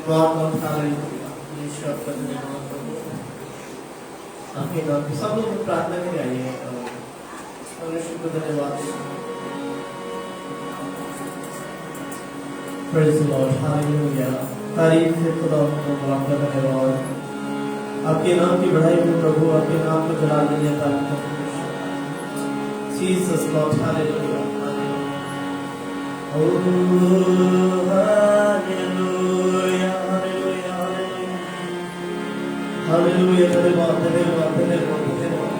बहुत हालेलुया। यीशु आपका धन्यवाद प्रभु। आपके नाम पे सब लोग प्रार्थना के लिए आइए और यीशु को धन्यवाद दें। Praise the Lord, hallelujah. तारीफ है खुदा प्रभु, आपका धन्यवाद। आपके नाम की बढ़ाई हो प्रभु, आपके नाम को जला देने का Jesus Lord, hallelujah. Oh, hallelujah, hallelujah, hallelujah, धन्यवाद, धन्यवाद, धन्यवाद, धन्यवाद।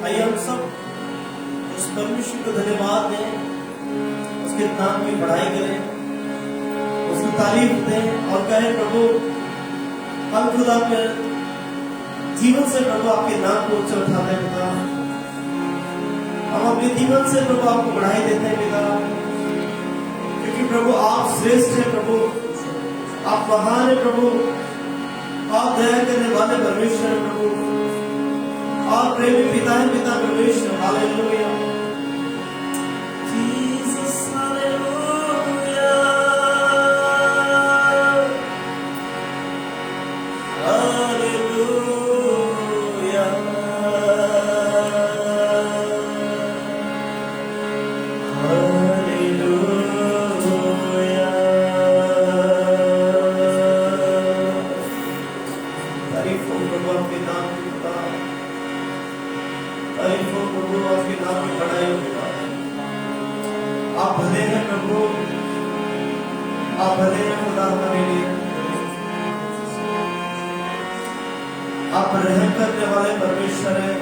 आइए हम सब उस परमेश्वर को धन्यवाद दें, उसके नाम की बढ़ाई करें, उसकी तारीफ दें और कहें प्रभु हम खुदा के जीवन से प्रभु आपके नाम को ऊंचा उठाते हैं पिता। हम अपने जीवन से प्रभु आपको बढ़ाई देते हैं पिता, क्योंकि प्रभु आप श्रेष्ठ हैं प्रभु, आप महान हैं प्रभु, आप दया करने वाले परमेश्वर हैं प्रभु, आप प्रेमी पिता हैं पिता परमेश्वर। हालेलुया जीसस, हालेलुया, हालेलुया, आप भले हैं खुदा हमारे लिए, आप रहम करने वाले परमेश्वर हैं,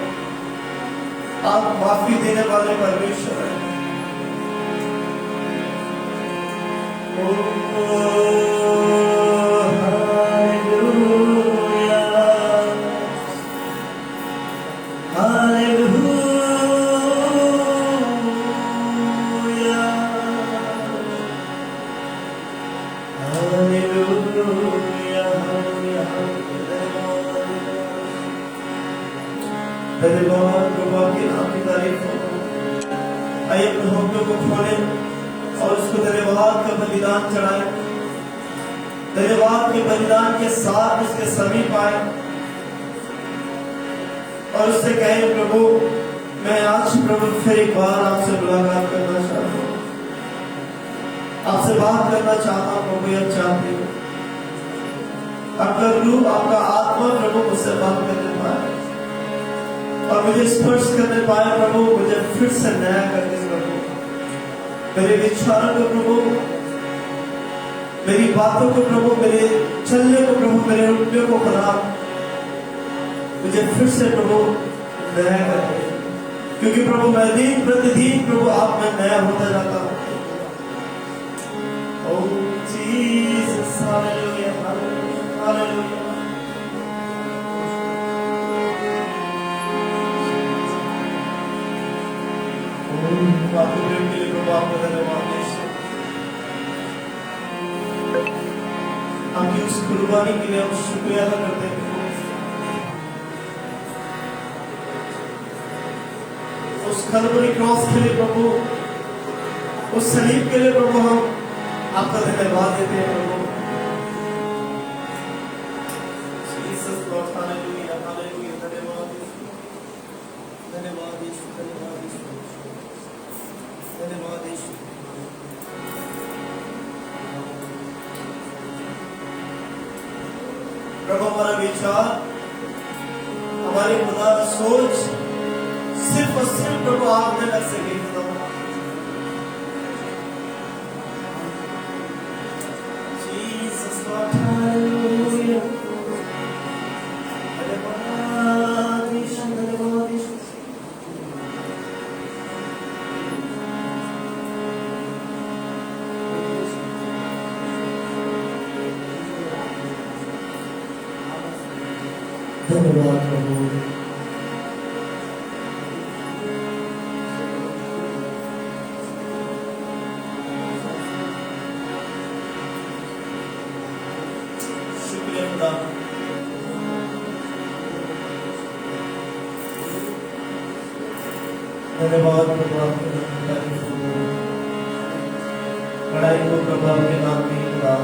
आप माफी देने वाले परमेश्वर हैं। हालेलुया, हालेलुया, धन्यवाद प्रभु, आपके नाम की तारीफ हो। आइए अपने होठों को खोलें और उसको धन्यवाद का बलिदान चढ़ाएं। धन्यवाद के बलिदान के साथ उसके समीप आए और उससे कहें प्रभु मैं आज प्रभु फिर एक बार आपसे मुलाकात करना चाहता हूँ, आपसे बात करना चाहता हूँ प्रभु, यह चाहती हूँ आपका रूह आपका आत्मा प्रभु मुझसे बात करने पाए और मुझे स्पर्श करने पाए प्रभु, मुझे फिर से नया कर दे प्रभु, मेरे विचारों को प्रभु, मेरी बातों को प्रभु, मेरे चलने को प्रभु, मेरे उठने को खुदा मुझे फिर से प्रभु नया कर दे, क्योंकि प्रभु मैं दिन प्रतिदिन प्रभु आप में नया होता जाता हूँ। ओह जीसस, हालेलुया, हालेलुया, हालेलुया। आपके प्रेम के लिए प्रभु आपका धन्यवाद। आपकी उस कुर्बानी के लिए हम शुक्रिया अदा करते हैं, उस कलवरी क्रॉस के लिए प्रभु, उस सलीब के लिए प्रभु हम आपका धन्यवाद देते हैं प्रभु। जीसस लॉर्ड, हालेलुया, हालेलुया, धन्यवाद, धन्यवाद यीशु, धन्यवाद यीशु, धन्यवाद यीशु। प्रभु हमारा विचार, हमारी खुदा सोच सिर्फ और सिर्फ प्रभु आप में लग सके खुदा। जीसस लॉर्ड, हालेलुया, धन्यवाद यीशु, धन्यवाद यीशु। धन्यवाद प्रभु, शुक्रिया खुदा। धन्यवाद प्रभु, आपके बड़ाई को प्रभु आपके नाम की खुदा।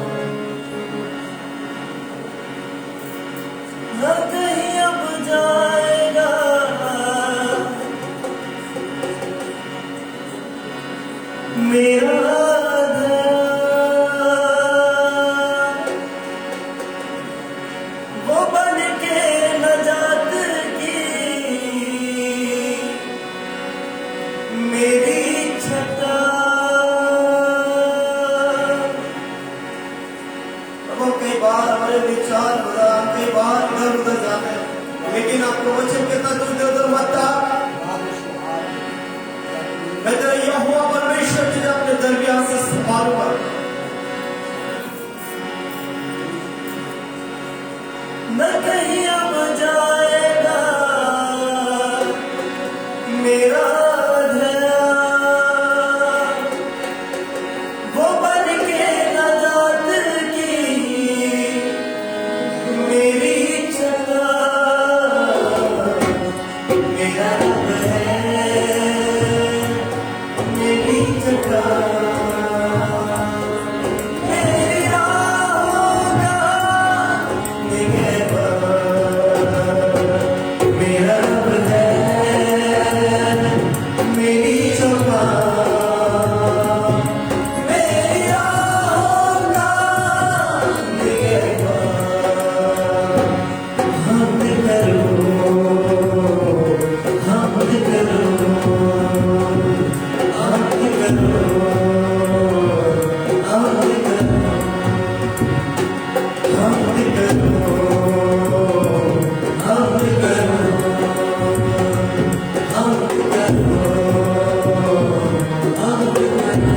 आपको वचन कहता तू इधर उधर मत ताक। मैं तेरा यहोवा परमेश्वर तुझे अपने दरमियान से संभालूंगा। न कहीं अब जाएगा मेरा धया, वो बन के नजात की मेरी जगह। मेरा रब है मेरी जगह, मेरी राहों का निगहबान। मेरा रब है मेरी जगह, मेरी राहों का निगहबान। हमद करो हमद करो हमद करो हमद करो हमद करो हमद करो हमद करो।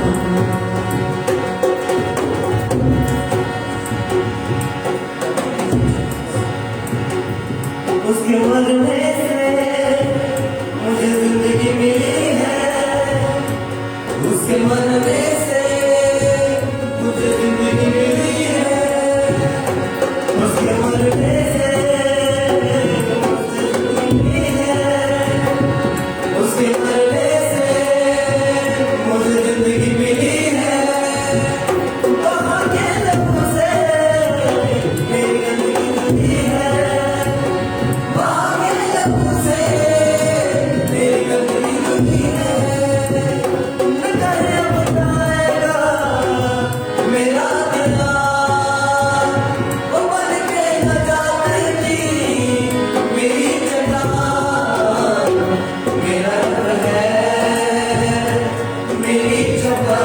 उसके मरने से मुझे जिंदगी मिली है, उसके मरने से मुझे जिंदगी मिली है, उसके मरने से मुझे जिंदगी मिली है, उसके मरने से मुझे जिंदगी मिली है। वहाँ के लोगों से मेरी गंदगी धुली है, वहाँ के लोगों से मेरी गंदगी धुली है। न कहे बताएगा मेरा दिला, वो बन के नजात की मेरी जगह। मेरा रब है मेरी जगह,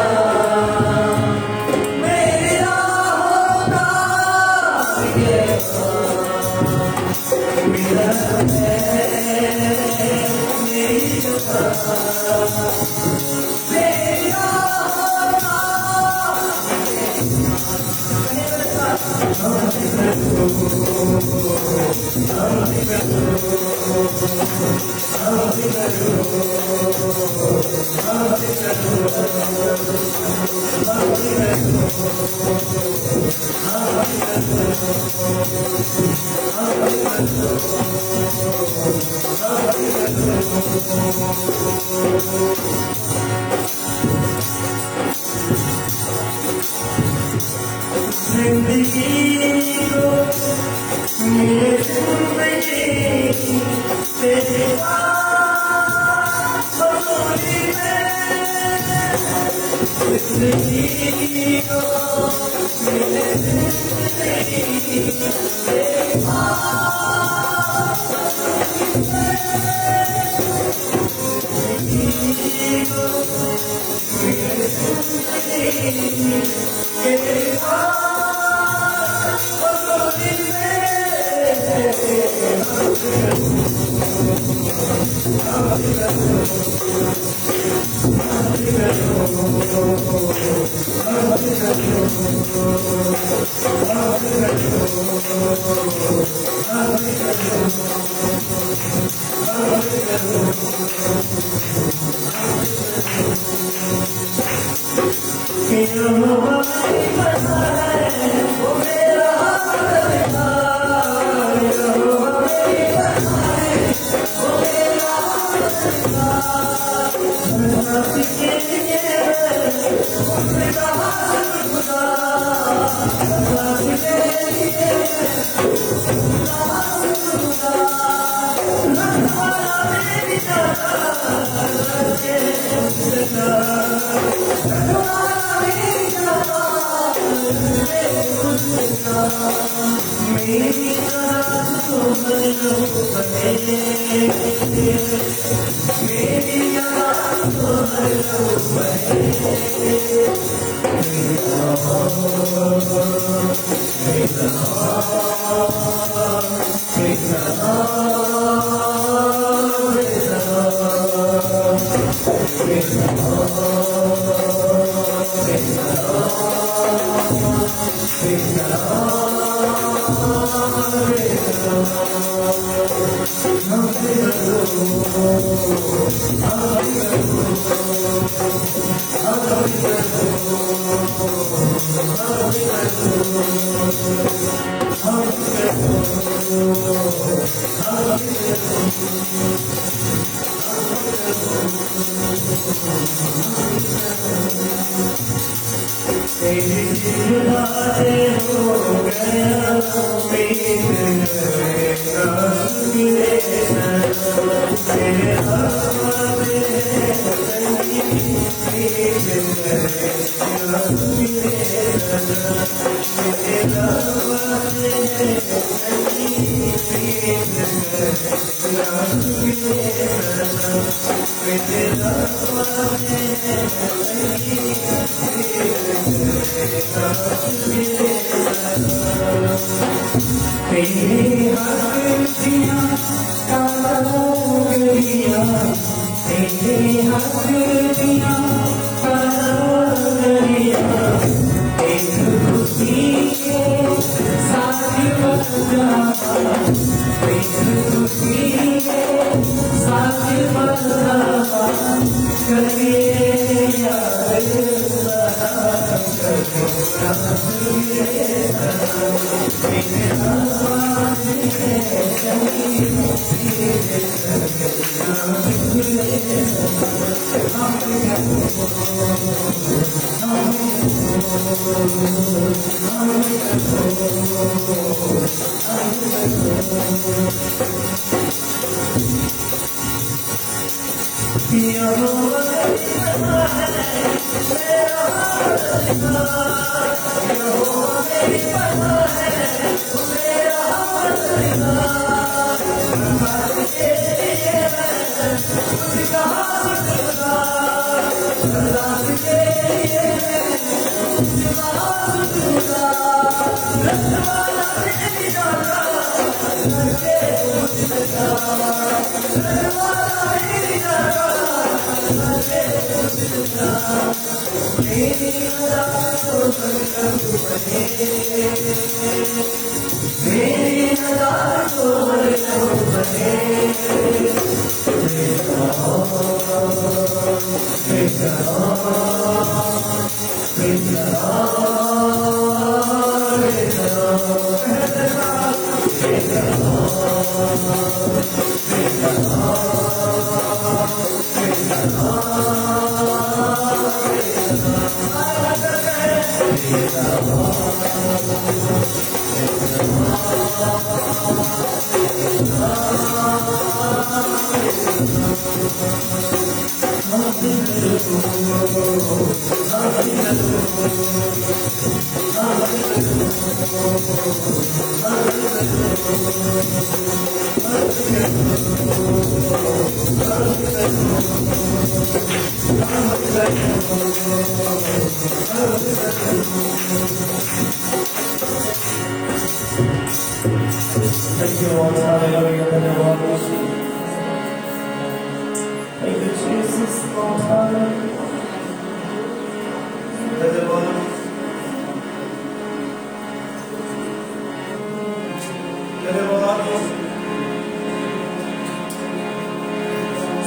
मेरी राहों का निगहबान। मेरा रब है मेरी जगह, मेरी राहों का जिंदगी को मेरे जिंदगी तेरे पास बसोरी में। जिंदगी को मेरे जिंदगी तेरे पास बसोरी में। जिंदगी को मेरे जिंदगी तेरे पास बसोरी में।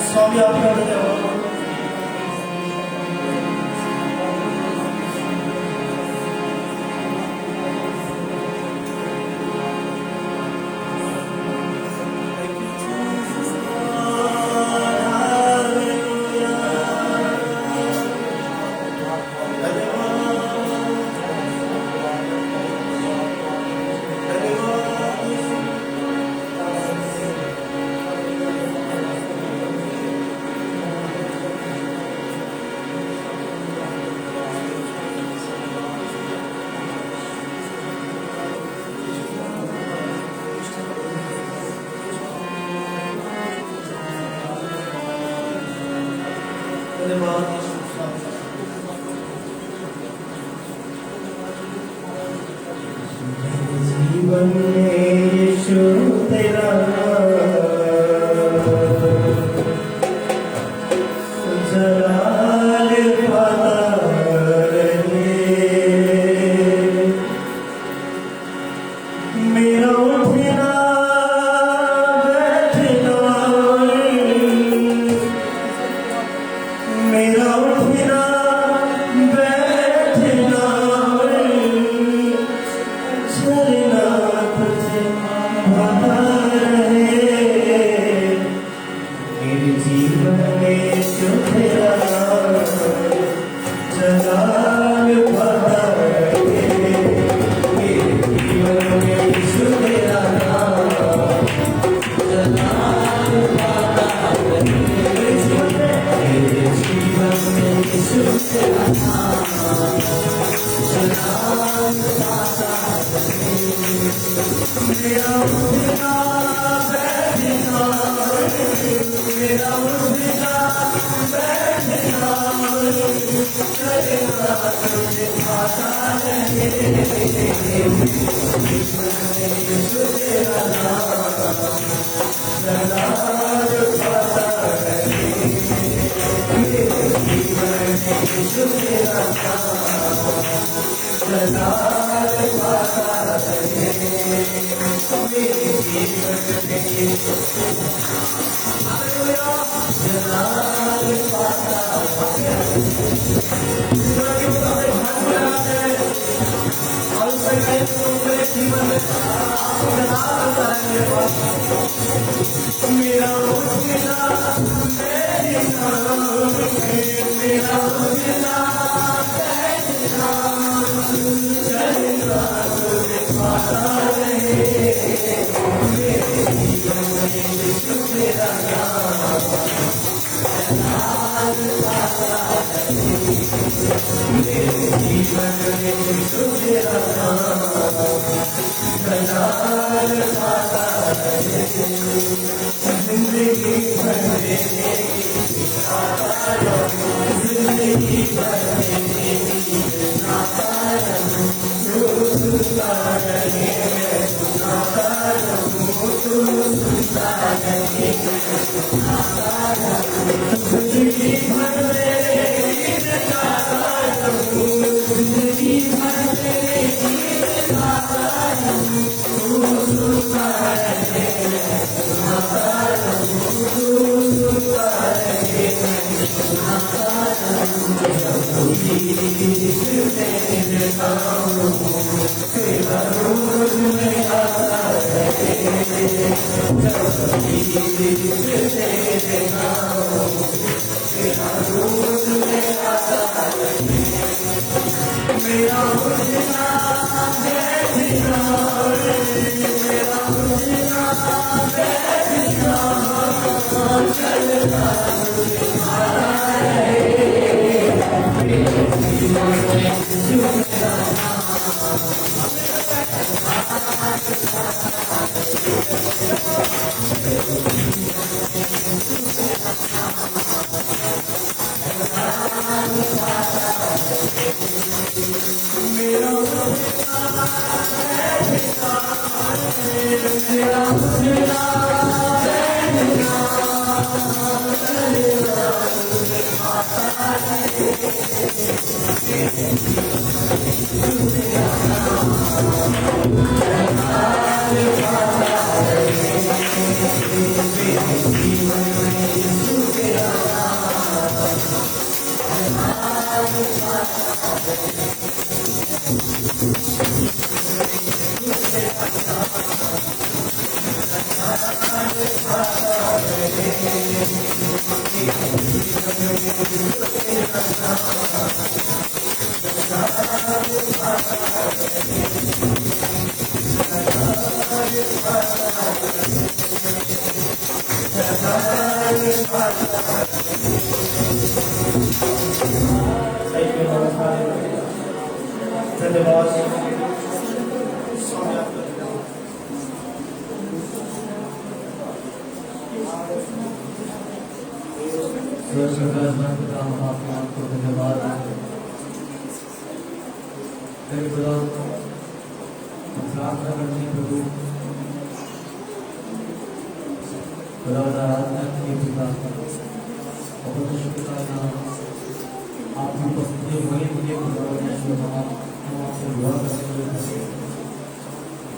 स्वामी आपका धन्यवाद।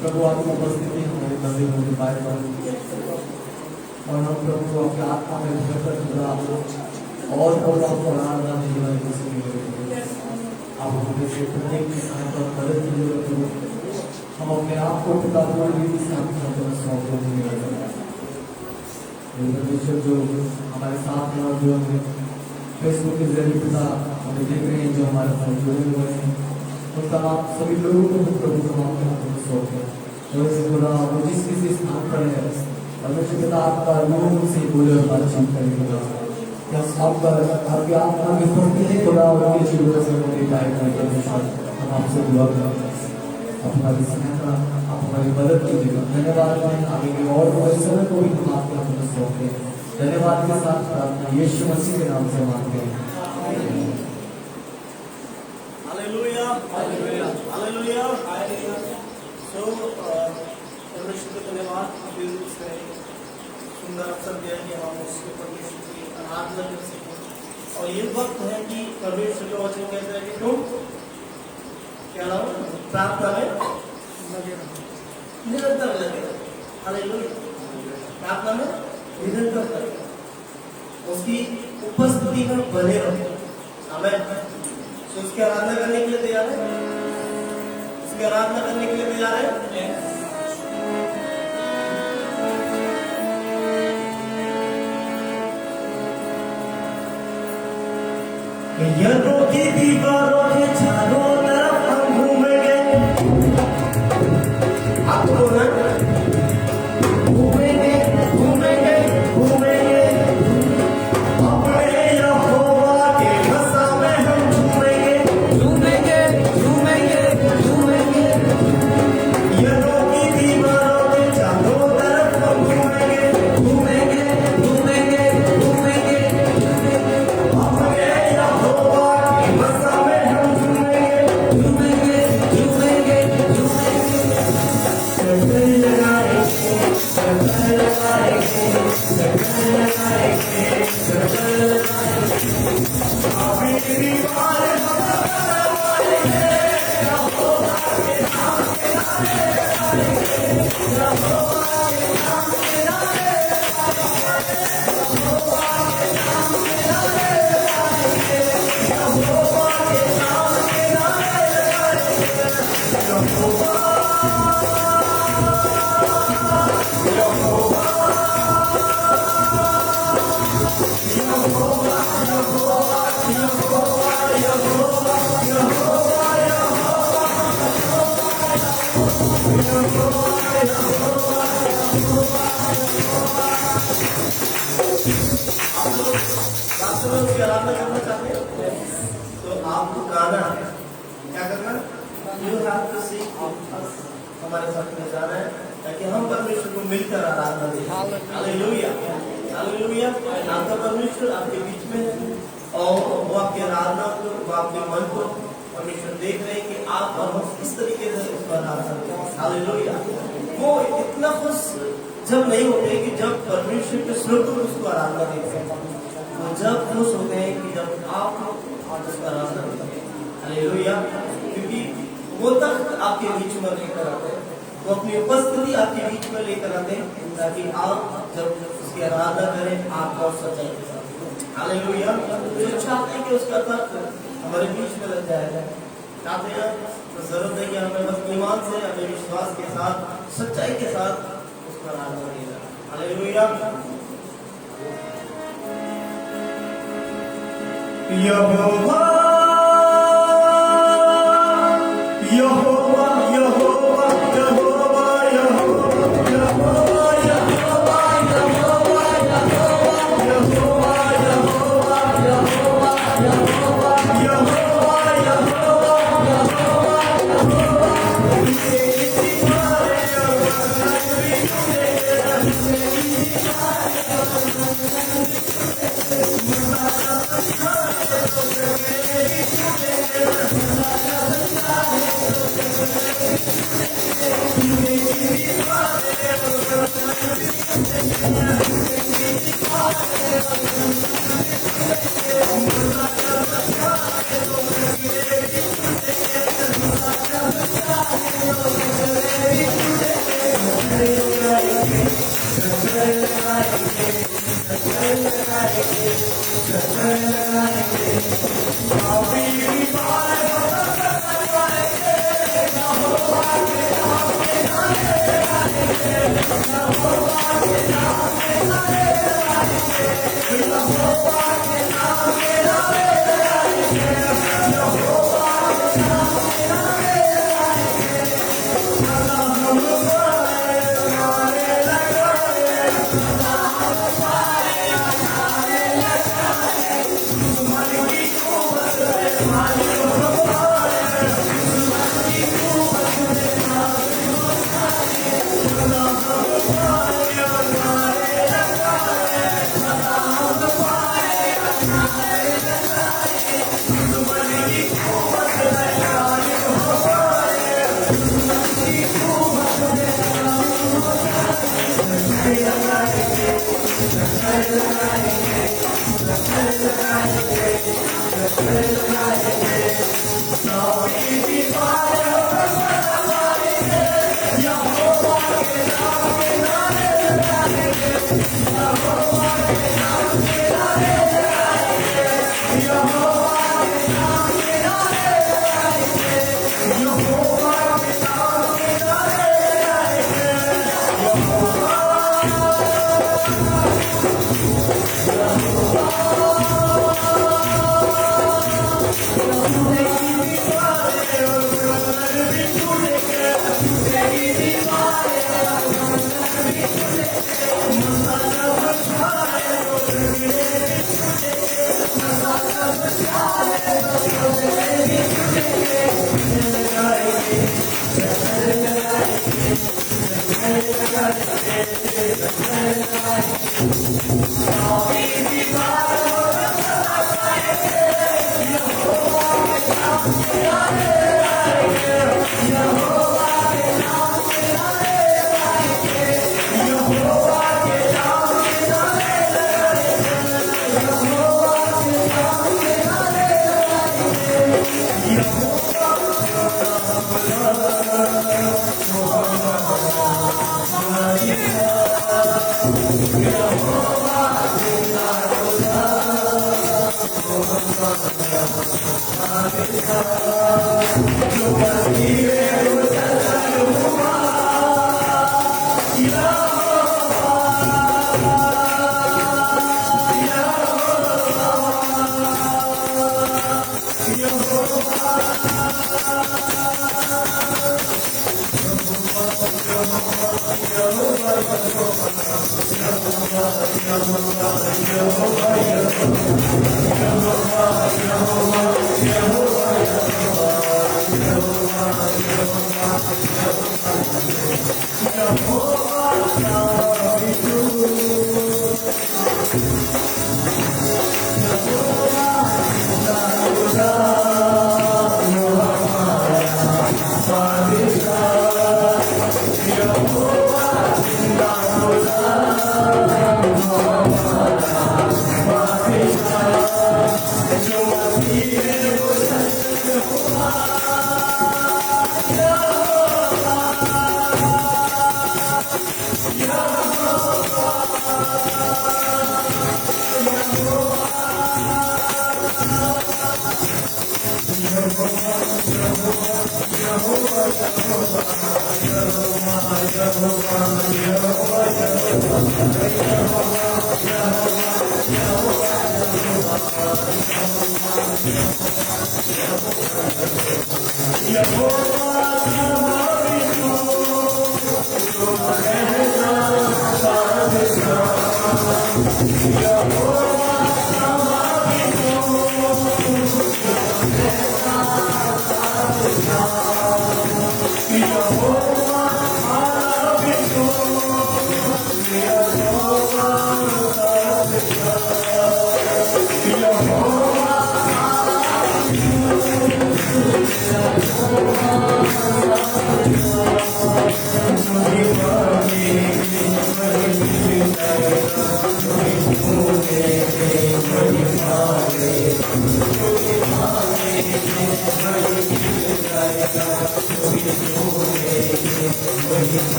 प्रभु आपकी उपस्थिति हमारे मंदिर में दिखाई पड़ और हम प्रभु को अपनी आत्मा में भरकर खुदा और आपको आराधना में जीवन को सुनिए। आप हमें से प्रत्येक की सहायता और मदद की जरूरत हो। हम अपने आप को पिता पूरी रीति से आपको सौंप देंगे। परमेश्वर जो हमारे साथ हैं और जो हमें फेसबुक के जरिए पिता हमें देख रहे हैं, जो हमारे साथ जुड़े हुए हैं, उन तमाम सभी लोगों को प्रभु को आपके हाथों में सौंपे। खुदा वो जिस किसी स्थान पर है परमेश्वर पिता आपका लोगों से बोले और बातचीत करेगा। क्या आपका आपके आत्मा की उपस्थिति खुदा और उनकी जरूरत से उनकी गायब करके हम आपसे दुआ करते हैं। आप हमारी सहायता, आप हमारी मदद कीजिएगा। धन्यवाद है आगे के और हमारे समय को भी हम आपके हाथों में सौंपते हैं। धन्यवाद के साथ प्रार्थना यीशु मसीह के नाम से मांगते हैं। Hallelujah, hallelujah, hallelujah. सो परमेश्वर को धन्यवाद, फिर उसने सुंदर अवसर दिया कि हम उसके परमेश्वर की आराधना कर सकें। और ये वक्त है कि परमेश्वर का वचन कहता है कि तुम क्या रहो प्रार्थना में निरंतर लगे रहो। हालेलुया, प्रार्थना में निरंतर लगे रहो, उसकी उपस्थिति में बने रहो। आमीन। तो उसकी आराधना करने के लिए तैयार है? उसकी आराधना करने के लिए तैयार है? यदों की दीवारों के चारों तरफ हम घूमेंगे, आपको ना घूमेंगे घूमेंगे घूमेंगे, अपने यहोवा के बसा में हम घूमेंगे घूमेंगे घूमेंगे घूमेंगे। यदों की दीवारों के चारों तरफ हम घूमेंगे घूमेंगे घूमेंगे घूमेंगे, अपने यहोवा के बसा में हम घूमेंगे घूमेंगे घूमेंगे घूमेंगे। चक्कर लगाएंगे चक्कर लगाएंगे चक्कर लगाएंगे चक्कर लगाएंगे, अभी भी बार लगाएंगे, यहोवा के नाम के नारे लगाएंगे, यहोवा के नाम के नारे लगाएंगे, यहोवा के नाम के नारे लगाएंगे, यहोवा के नाम के नारे लगाएंगे, यहोवा वास्तव में उसकी आराधना करना चाहते हैं तो आपको गाना क्या करना, यू हैव टू सीक हमारे साथ में जाना है ताकि हम परमेश्वर को मिलकर आराधना दें। Hallelujah, hallelujah. आपका परमेश्वर आपके बीच में है और वो आपकी आराधना को, वो आपके मन को परमेश्वर देख रहे हैं कि आप और हम किस तरीके से उसको आराधना करते हैं। हालेलुया। वो इतना खुश जब नहीं होते कि जब परमेश्वर के स्वरूप उसको आराधना देते हैं, वो जब खुश होते हैं कि जब आप उसका आराधना करते हैं। हालेलुया। क्योंकि वो तख्त आपके बीच में लेकर आते हैं, वो अपनी उपस्थिति आपके बीच में लेकर आते हैं ताकि आप जब उसकी आराधना करें आप और सच्चाई के साथ। हालेलुया। जो चाहते हैं कि उसका तख्त हमारे बीच में लग जाएगा, चाहते हैं तो जरूरत है कि हमें बस ईमान से, हमें विश्वास के साथ, सच्चाई के साथ उसका आराधना देना। हालेलुया। यहोवा यहोवा यहोवा यहोवा यहोवा यहोवा यहोवा यहोवा यहोवा यहोवा यहोवा यहोवा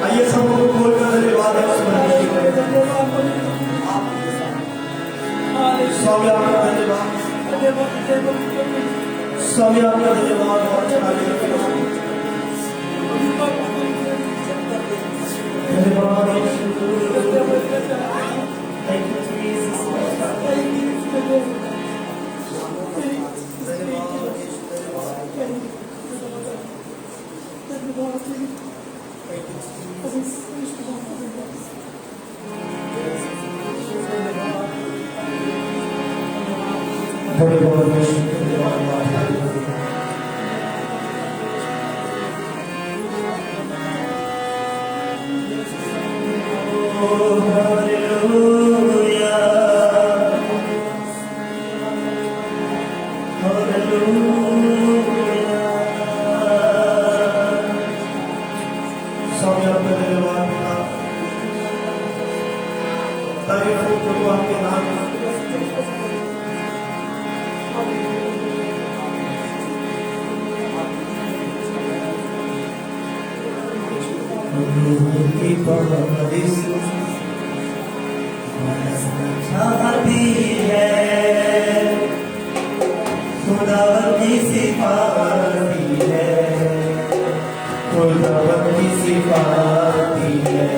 आइए सब लोग बोलकर धन्यवाद है उस परमेश्वर को। स्वामी आपका धन्यवाद, स्वामी आपका धन्यवाद और चाहती है खुदावंद की सिफाती है, खुदावंद की सिफाती है।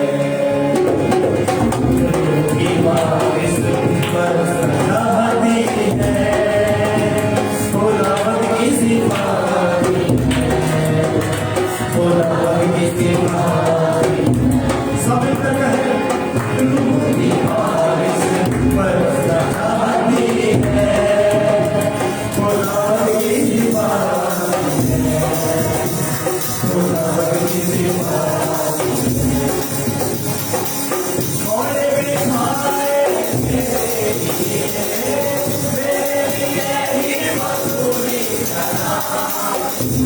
की बारिश बरस चाहती है, खुदावंद की सिफाती है, खुदावंद की सिफाती है। सब मिलकर कहें, की बारिश बरस चाहती है, खुदावंद की सिफाती है, खुदावंद की सिफाती है। मोरे बिछाए मेरी यही मजबूरी करा,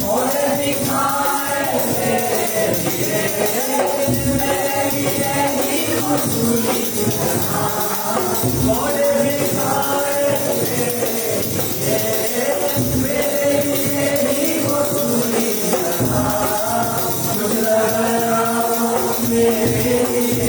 मोरे बिछाए मेरी यही मजबूरी करा, मोरे बिछाए मेरी यही मजबूरी करा। गुजर गया मेरे लिए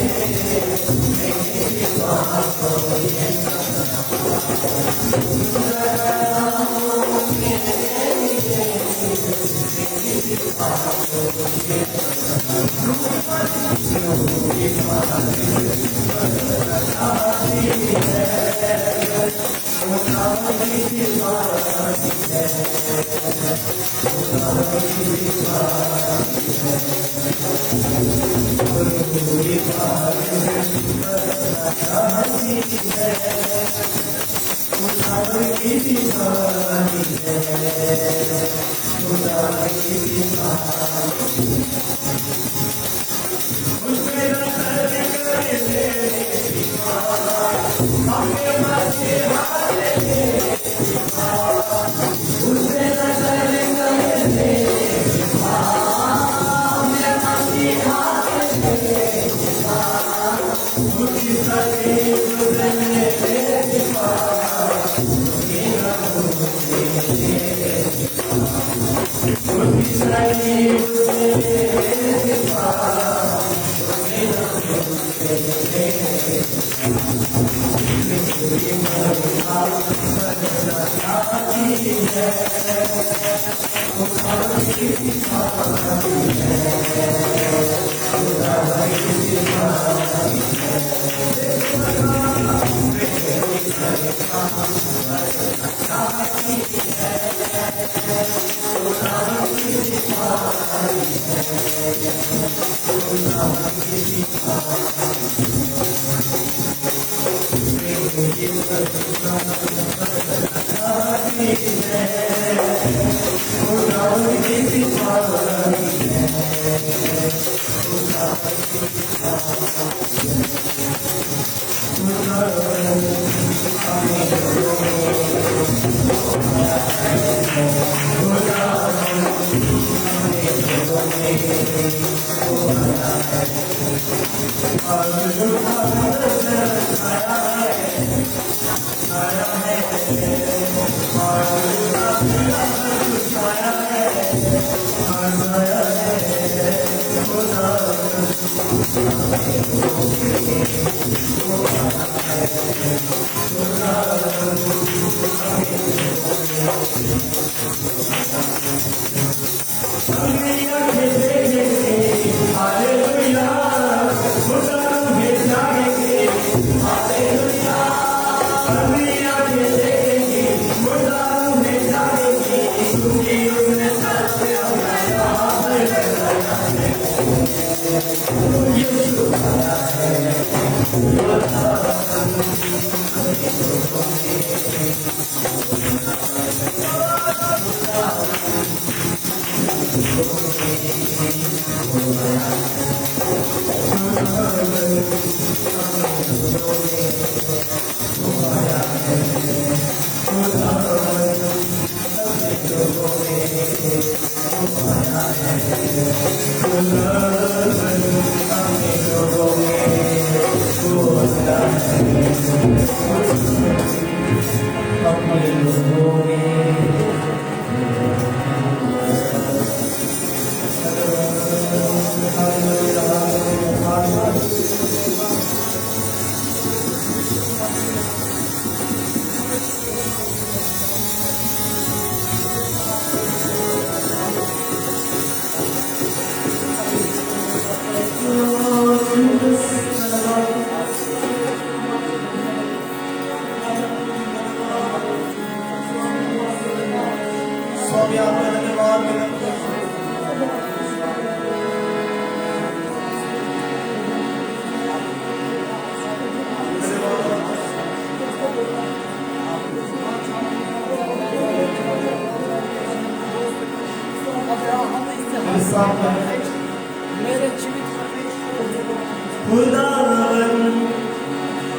खुदावन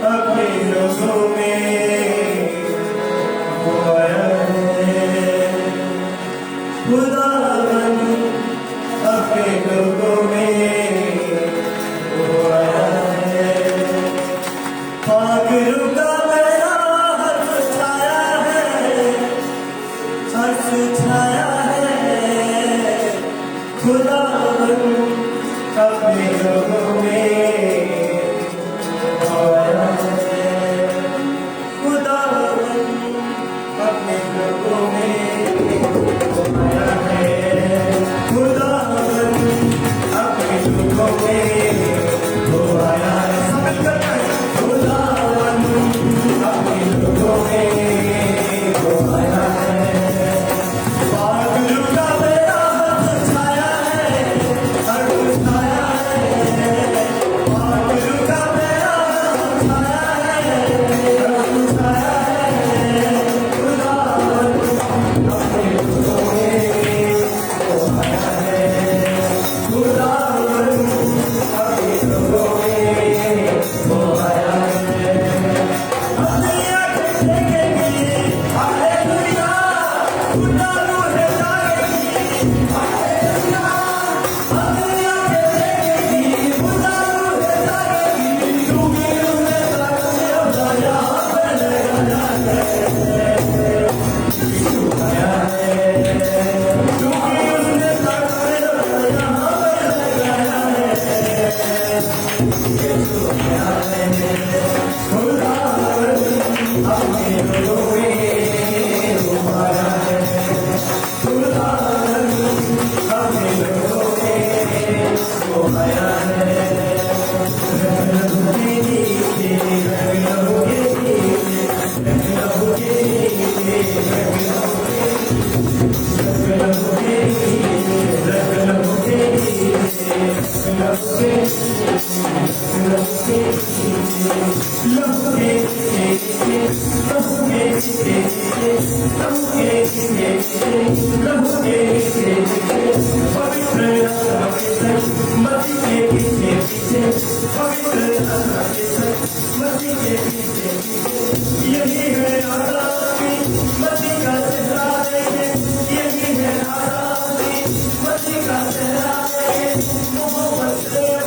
अपने लोगों में वो आया है। खुदावन अपने लोगों में वो आया है। पागलों का मेरा हर्ष छाया है, हर्ष छाया है। खुदावन अपने लोगों में वो आया है। खुदावन अपने लोगों में वो आया है। खुदावन अपने लोगों में वो आया है। सब मिलकर कहें, खुदावन अपने लोगों में वो आया है। पागलों का मेरा हर्ष छाया है, हर्ष छाया है। पागलों का मेरा हर्ष छाया है, हर्ष छाया है। खुदावन अपने लोगों में वो आया है। खुदावन अपने लोगों में वो आया है। अपनी आँखें देखेंगी, हालेलुया। खुदा रूह जाएगी, हालेलुया। अपनी आँखें देखेंगी, खुदा रूह जाएगी। डूबी रूह जाएगी, अपना यहाँ पे लगाया है। यीशु आया है। डूबी रूह जाएगी, अपना यहाँ पे लगाया है। यीशु आया है। खुदावन अपने लोगों में वो आया है। खुदावन अपने लोगों में वो आया है। रंग के नीचे, रंग के नीचे, रंग के नीचे, रंग के नीचे, रंग के नीचे, रंग के यही है आजादी, मसीह का चेहरा देखे। यही है आजादी, मसीह का चेहरा देखे। मोहब्बत से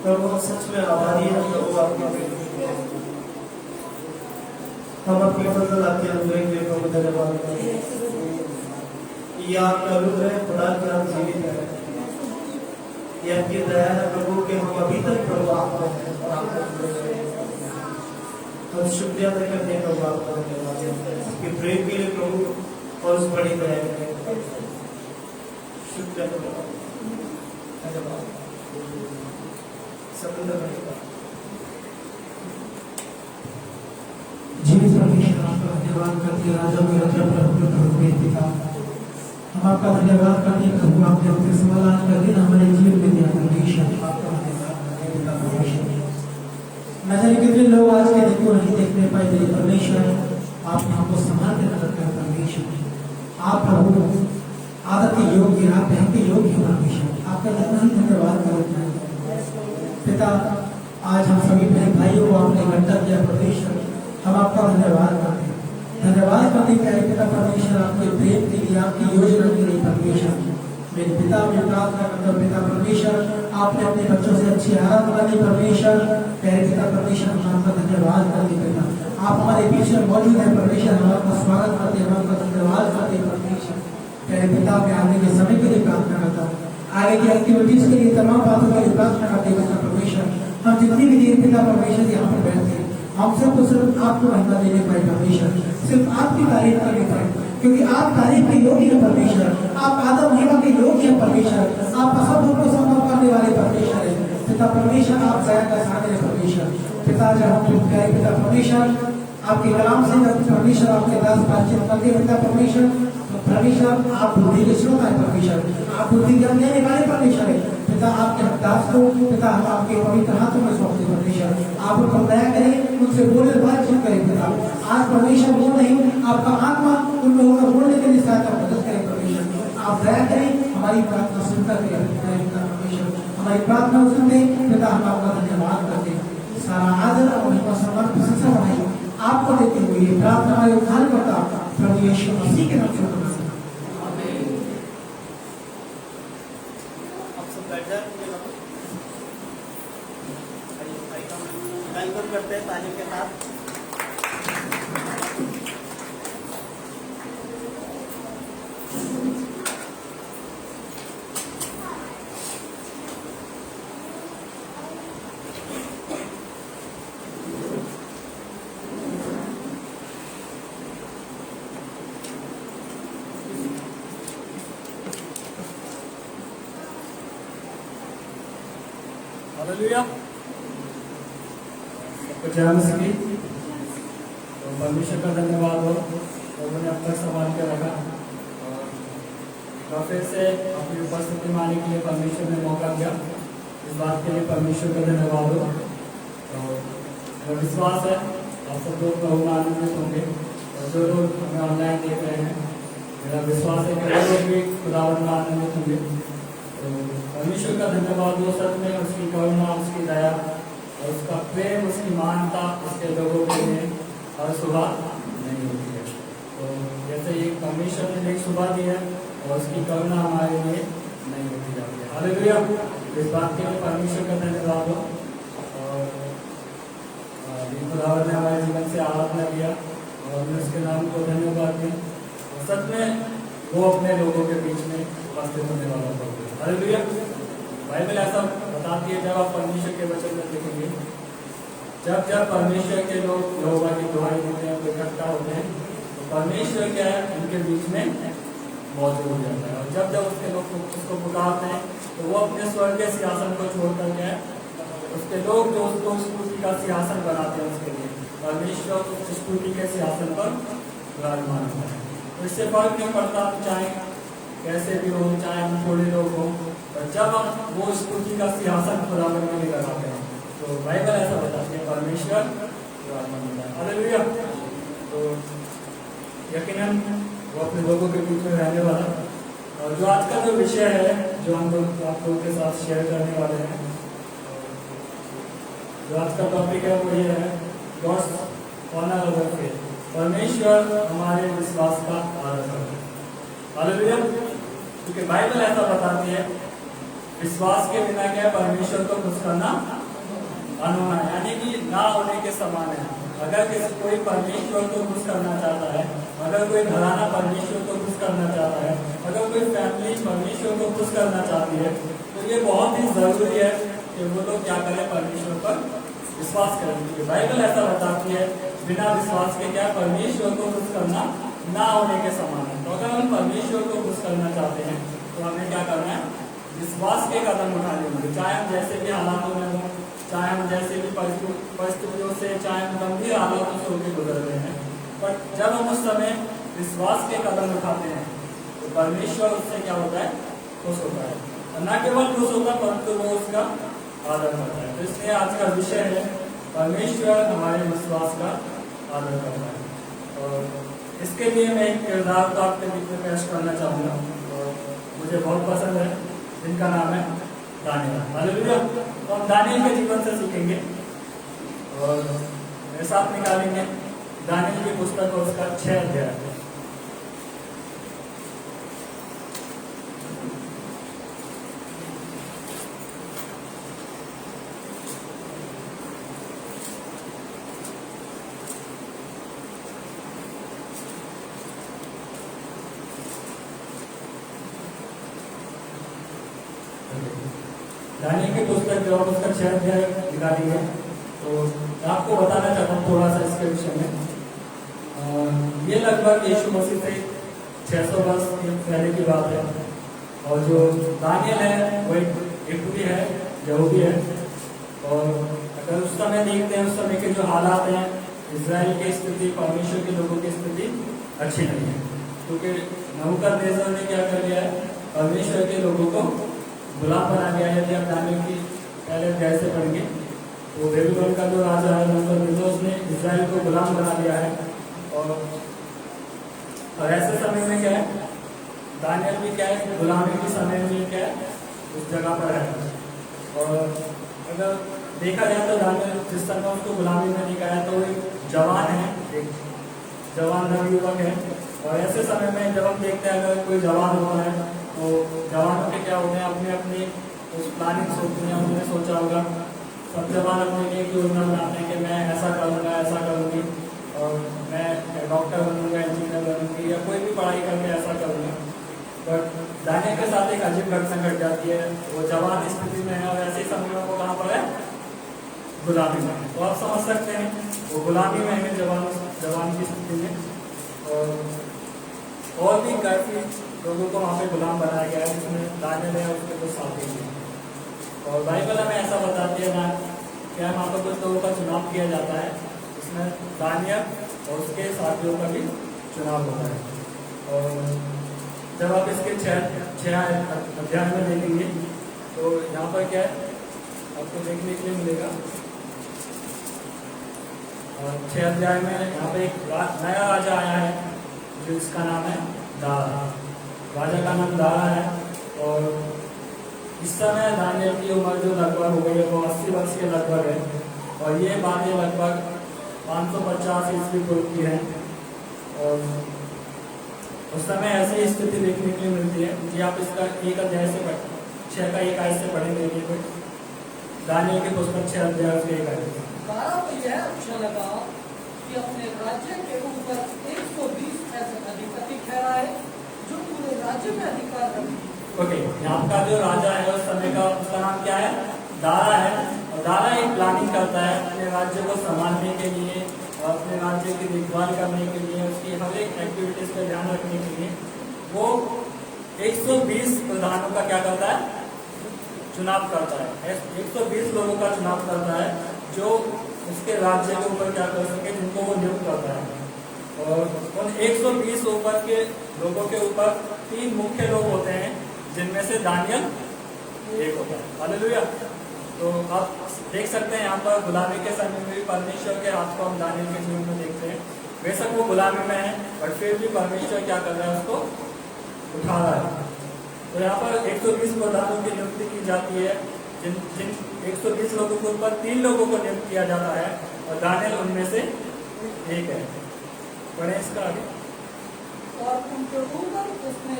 प्रभु सच में आभारी है प्रभु आपका। हम आपकी फजल आपके अनुग्रह के लिए प्रभु धन्यवाद करते हैं। ये आपका अनुग्रह बड़ा कि हम जीवित हैं। ये आपकी दया है प्रभु कि हम अभी तक प्रभु आपका हैं और आपका अनुग्रह है। हम शुक्रिया अदा करते हैं प्रभु आपका धन्यवाद कि प्रेम के लिए प्रभु और उस बड़ी दया के लिए शुक्रिया प्रभु धन्यवाद। जीवित परमेश्वर आपका धन्यवाद करते हैं। राजा में रत्न प्रभु पिता हम आपका धन्यवाद करते हैं प्रभु। आपने अपने समाधान का दिन हमारे जीवन में दिया परमेश्वर आपका धन्यवाद पिता परमेश्वर। न जाने कितने लोग आज के दिन को नहीं देखने पाए तेरे परमेश्वर। आपने हमको संभाल के मदद कर परमेश्वर। आप प्रभु आदर के योग्य आप बहन के योग्य परमेश्वर आपका धन्यवाद करते हैं पिता। आज हम सभी बहन भाइयों को आपने इकट्ठा किया परमेश्वर। हम आपका धन्यवाद करते हैं। धन्यवाद करते हैं पिता परमेश्वर आपके प्रेम के लिए आपकी योजना के लिए परमेश्वर। मेरे पिता मैं प्रार्थना करता हूँ पिता परमेश्वर आपने अपने बच्चों से अच्छी आराधना वाली परमेश्वर प्यारे पिता परमेश्वर हम आपका धन्यवाद करते पिता। आप हमारे बीच में मौजूद है परमेश्वर। हम आपका स्वागत करते हैं। हम आपका धन्यवाद करते हैं परमेश्वर। प्यारे पिता मैं आने के समय के लिए प्रार्थना करता हूँ। आगे की एक्टिविटीज के लिए तमाम बातों के लिए प्रार्थना करते हैं परमेश्वर। हम जितनी भी देर पिता परमेश्वर यहाँ पर बैठते हैं हम सबको सिर्फ आपको महिमा देने पाए परमेश्वर। सिर्फ आपकी तारीफ करनी पाए क्योंकि आप तारीफ के योग्य हैं परमेश्वर। आप आदर महिमा के योग्य हैं परमेश्वर। आप असंभव को संभव करने वाले परमेश्वर है पिता परमेश्वर। आप दया का सागर है परमेश्वर पिता। जब हम प्यारे पिता परमेश्वर आपके कलाम से परमेश्वर आपके दास बातचीत करते पिता परमेश्वर परमेश्वर आप बुद्धि के स्रोत है परमेश्वर। आप बुद्धि ज्ञान देने वाले परमेश्वर है पिता। आपके दास को पिता हम आपके पवित्र हाथों में सौंपते परमेश्वर। आप उनको दया करें उनसे बोले बातचीत करें पिता। आज परमेश्वर वो नहीं आपका आत्मा उन लोगों को बोलने के लिए सहायता मदद करें परमेश्वर। आप दया करें हमारी प्रार्थना सुनता करें पिता परमेश्वर। हमारी प्रार्थना सुनते पिता हम आपका धन्यवाद करते हैं। सारा आदर और महिमा सम्मान प्रशंसा बढ़ाई आपको देते हुए प्रार्थना हमारे उद्धार करता प्रभु यीशु मसीह के नाम से करते हैं ताली के साथ। हालेलुया। जय मसीह। तो परमेश्वर का धन्यवाद हो उन्होंने अब तक संभाल के रखा और फिर से अपनी उपस्थिति में आने के लिए परमेश्वर ने मौका दिया। इस बात के लिए परमेश्वर का धन्यवाद हो। तो विश्वास है आप सब लोग प्रभु में आनंदित होंगे। और जो लोग हमें ऑनलाइन देख रहे हैं, मेरा विश्वास है कि वो लोग भी खुदावन में आनंदित होंगे। तो परमेश्वर का धन्यवाद हो, सच में उसकी करुणा, उसकी दया और उसका प्रेम, उसकी महानता उसके लोगों के लिए हर सुबह नहीं होती है। तो जैसे ये परमेश्वर ने एक सुबह दी है और उसकी करुणा हमारे लिए नहीं होती जाती है। हालेलुया, इस बात के लिए परमेश्वर का धन्यवाद हो। और खुदावन ने हमारे जीवन से आराधना किया और हमने उसके नाम को धन्यवाद दिया। और सच में वो अपने लोगों के बीच में उपस्थित होने वाला प्रभु है। हालेलुया, बाइबल ऐसा बताती है, जब आप परमेश्वर के वचन में देखेंगे, जब जब परमेश्वर के लोग यहोवा की दुहाई देते हैं, इकट्ठा होते हैं, तो परमेश्वर क्या है उनके बीच में मौजूद हो जाता है। और जब जब उसके लोग उसको पुकारते हैं, तो वो अपने स्वर्गीय सिंहासन को छोड़कर क्या है, उसके लोग जो उसको स्तुति का सिंहासन बनाते हैं, उसके लिए परमेश्वर उस स्तुति के सिंहासन पर विराजमान होता है। तो इससे फर्क नहीं पड़ता चाहे कैसे भी हो, चाहे हम थोड़े लोग हों, और जब हम वो स्तुति का सिंहासन खुदा में नहीं लगाते हैं, तो बाइबल ऐसा बताती है परमेश्वर विराजमान होता है। हालेलुया, तो यकीनन वो अपने लोगों के बीच में रहने वाला। और जो आज का जो विषय है, जो हम लोग आप लोगों के साथ शेयर करने वाले हैं, जो आज का टॉपिक है वो ये है, गॉड्स ऑनर अवर फेथ, परमेश्वर हमारे विश्वास का आदर करता है। हालेलुया, क्योंकि बाइबल ऐसा बताती है विश्वास के बिना क्या है, परमेश्वर को खुश करना अनहोना, यानी कि ना होने के समान है। अगर किसी कोई परमेश्वर को खुश करना चाहता है, अगर कोई घराना परमेश्वर को खुश करना चाहता है, अगर कोई फैमिली परमेश्वर को खुश करना चाहती है, तो ये बहुत ही जरूरी है कि वो लोग क्या करें, परमेश्वर पर विश्वास करें। बाइबल ऐसा बताती है बिना विश्वास के क्या परमेश्वर को खुश करना ना होने के समान है। तो अगर हम परमेश्वर को खुश करना चाहते हैं, तो हमें क्या करना है, विश्वास के कदम उठाने होंगे। चाहे हम जैसे भी हालातों में हों, चाहे हम जैसे भी परिस्थितियों से, चाहे हम गंभीर हालातों से होकर गुजर रहे हैं, बट जब हम उस समय विश्वास के कदम उठाते हैं, तो परमेश्वर उससे क्या होता है, खुश होता है। और न केवल खुश होता है, परंतु वो उसका आदर करता है। तो इसलिए आज का विषय है, परमेश्वर हमारे विश्वास का आदर करता है। और इसके लिए मैं एक किरदार को आपके बीच में पेश करना चाहूँगा, और मुझे बहुत पसंद है, जिनका नाम है दानियल। हालेलुया, तो हम दानियल के जीवन से सीखेंगे और मेरे साथ निकालेंगे दानियल की पुस्तक और उसका 6 अध्याय। दानियल की पुस्तक जो उसका 6 अध्याय निकाली है, तो आपको बताना चाहता हूँ थोड़ा सा इसके विषय में। ये लगभग यीशु मसीह से 600 वर्ष पहले की बात है। और जो दानियल है वो एक यहूदी है, यहूदी है। और अगर उस समय देखते हैं, उस समय के जो हालात हैं, इजराइल की स्थिति, परमेश्वर के लोगों की स्थिति अच्छी नहीं है, क्योंकि नबूकदनेस्सर ने क्या कर लिया है, परमेश्वर के लोगों को गुलाम बना दिया है। यदि आप दानियल की पहले अध्याय से पढ़ेंगे, तो बेबीलोन का जो राजा है नबूकदनेस्सर, उसने इजराइल को गुलाम बना दिया है। और ऐसे समय में क्या है, दानियल भी क्या है, गुलामी के समय में क्या है, उस जगह पर है। और अगर देखा जाए तो दानियल जिस समय उसको गुलामी में निकाला, तो वो एक जवान है, एक जवान नवयुवक है। और ऐसे समय में जब हम देखते हैं अगर कोई जवान हुआ है, तो जवानों के क्या होते हैं, अपने अपने उस प्लानिंग सोचते हैं। उन्होंने सोचा होगा, सब जवान अपने लिए एक योजना बनाते हैं कि मैं ऐसा करूँगा, ऐसा करूँगी, और मैं डॉक्टर बनूंगा, इंजीनियर बनूंगी, या कोई भी पढ़ाई करके ऐसा करूँगा। बट दानियल के साथ एक अजीब घटना घट जाती है। वो जवान स्थिति में है और ऐसे ही समय में वो कहाँ पर है, गुलामी में। तो आप समझ सकते हैं वो गुलामी में है, जवान की स्थिति में। और भी काफ़ी लोगों को वहाँ पे गुलाम बनाया गया है, जिसमें दानियल है उसके कुछ साथी हैं। और बाइबल हमें ऐसा बताती है ना, क्या वहाँ पर कुछ लोगों का चुनाव किया जाता है, इसमें दानियल और उसके साथियों का भी चुनाव होता है। और जब आप इसके 6 अध्याय में देखेंगे, तो यहाँ पर क्या है, आपको देखने के लिए मिलेगा और 6 अध्याय में यहाँ पे एक नया राजा आया है जिसका नाम है दारा। राजा का नाम दारा है और इस समय दानियल की उम्र जो लगभग हो गई है वो 80 वर्ष के लगभग है और ये बातें लगभग 550 ईस्वी पूर्व की है। और उस समय ऐसी स्थिति देखने के लिए मिलती है कि आप इसका एक अध्याय से 6 का 1 आयत से पढ़ेंगे कि कोई दानियल के पुस्तक 6 अध्याय से 1 आयत। दारा को यह अच्छा लगा कि अपने राज्य के ऊपर 120 ऐसे अधिपति ठहराए जो पूरे राज्य में अधिकार रखे। ओके, यहाँ का जो राजा है उस समय का उसका नाम क्या है? दारा है। और दारा एक प्लानिंग करता है अपने राज्य को संभालने के लिए और अपने राज्य की देखभाल करने के लिए, उसकी हर एक एक्टिविटीज का ध्यान रखने के लिए वो 120 प्रधानों का क्या करता है? चुनाव करता है। 120 लोगों का चुनाव करता है जो उसके राज्य के ऊपर क्या कर सके, जिनको वो नियुक्त करता है। और उन 120 ऊपर के लोगों के ऊपर 3 मुख्य लोग होते हैं जिनमें से दानियल एक होता है। हालेलुया। तो आप देख सकते हैं यहाँ पर गुलामी के समय में भी परमेश्वर के हाथ को हम दानियल के जीवन में देखते हैं। बेशक वो गुलामी में है बट फिर भी परमेश्वर क्या कर रहा है? उसको उठा रहा है। तो यहाँ पर 120 प्रधानों की नियुक्ति की जाती है जिन 120 लोगों के ऊपर 3 लोगों को नियुक्त किया जाता है और दानियल उनमें से एक है। पढ़े इसका आगे। और उनके ऊपर उसने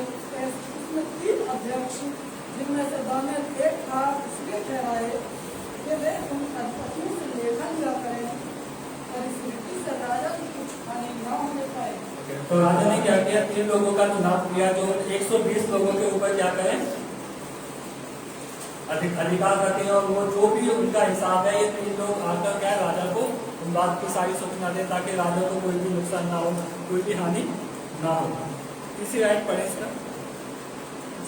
3 अध्यक्ष जिनमें से दानियल एक था इसलिए ठहराए कि वे उन अधिपतियों से लेखा लिया करें और इस रीति से राजा की कुछ हानि न होने पाए। तो राजा ने क्या किया? 3 लोगों का चुनाव किया जो 120 लोगों के ऊपर क्या करें? अधिकार रखें और वो जो भी उनका हिसाब है ये 3 लोग आकर क्या राजा को उन बात की सारी सूचना दें ताकि राजा को कोई भी नुकसान ना हो, कोई भी हानि ना हो। इसी राइट पढ़े इसका।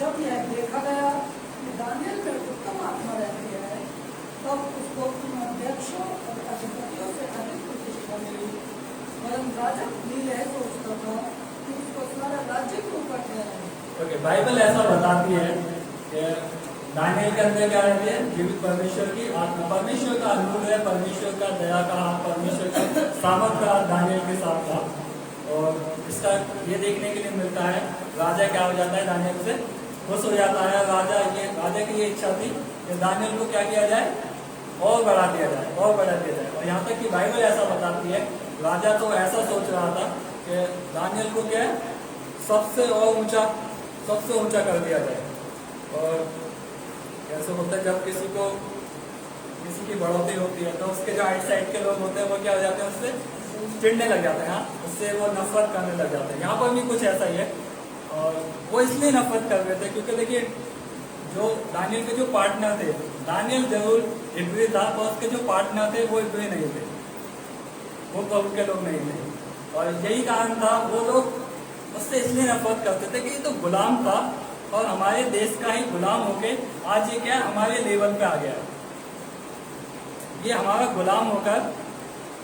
जब यह देखा गया कि दानियल में उत्तम आत्मा रहती है तब उसको उन अध्यक्षों और अधिपतियों से अधिक प्रतिष्ठा मिली। वरन राजा नील है तो उसका था कि उसको सारा राज्य के ऊपर ठहराए। ओके, बाइबल ऐसा बताती है कि दानियल के अंदर क्या रहती है? जीवित परमेश्वर की आत्मा, परमेश्वर का अनुग्रह, परमेश्वर का दया का हाथ, परमेश्वर का सामर्थ का हाथ दानियल के साथ था। और इसका ये देखने के लिए मिलता है राजा क्या हो जाता है? दानियल से खुश हो जाता है। राजा की ये इच्छा थी कि दानियल को क्या किया जाए? और बढ़ा दिया जाए, और बढ़ा दिया जाए। और यहाँ तक कि बाइबल ऐसा बताती है राजा तो ऐसा सोच रहा था कि दानियल को क्या है? सबसे ऊंचा कर दिया जाए। और ऐसा होता है जब किसी की बढ़ोतरी होती है तो उसके जो आइट साइड के लोग होते हैं वो क्या हो जाते हैं? उससे चिढ़ने लग जाते हैं। उससे वो नफरत करने लग जाते हैं। यहाँ पर भी कुछ ऐसा ही है। और वो इसलिए नफरत कर रहे थे क्योंकि देखिए जो दानियल के जो पार्टनर थे, दानियल जरूर इब्री था पर उसके जो पार्टनर थे वो इब्री नहीं थे, वो प्रभु के लोग नहीं थे। और यही कारण था वो लोग उससे इसलिए नफरत करते थे कि ये तो गुलाम था और हमारे देश का ही गुलाम होके आज ये क्या हमारे लेवल पे आ गया। ये हमारा गुलाम होकर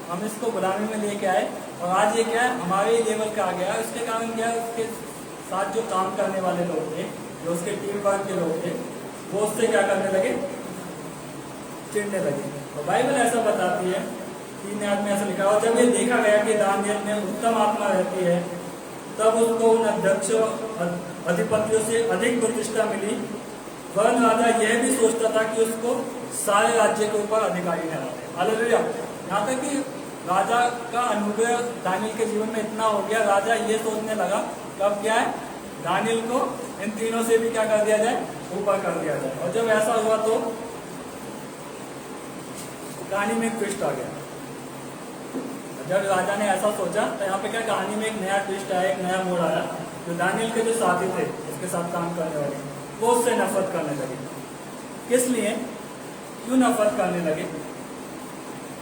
हम इसको गुलामी में लेके आए और आज ये क्या है? हमारे लेवल पे आ गया। इसके कारण क्या है? उसके साथ जो काम करने वाले लोग थे, जो उसके टीम वर्क के लोग थे, वो उससे क्या करने लगे? चिढ़ने लगे। और बाइबल ऐसा बताती है 3 आयत में ऐसा लिखा और जब ये देखा गया कि दानियल में उत्तम आत्मा रहती है तब उसको उन अध्यक्षों अधिपतियों से अधिक प्रतिष्ठा मिली। वरन राजा यह भी सोचता था कि उसको सारे राज्य के ऊपर अधिकारी ठहरा दे। हालेलुया। यहाँ तक कि राजा का अनुग्रह दानियल के जीवन में इतना हो गया, राजा ये सोचने लगा कब क्या है? दानियल को इन तीनों से भी क्या कर दिया जाए? ऊपर कर दिया जाए। और जब ऐसा हुआ तो कहानी में एक ट्विस्ट आ गया। जब राजा ने ऐसा सोचा तो यहाँ पे क्या कहानी में एक नया ट्विस्ट आया, एक नया मोड़ आया। जो दानियल के जो साथी थे, उसके साथ काम करने वाले, वो उससे नफरत करने लगे। किस लिए? क्यों नफरत करने लगे?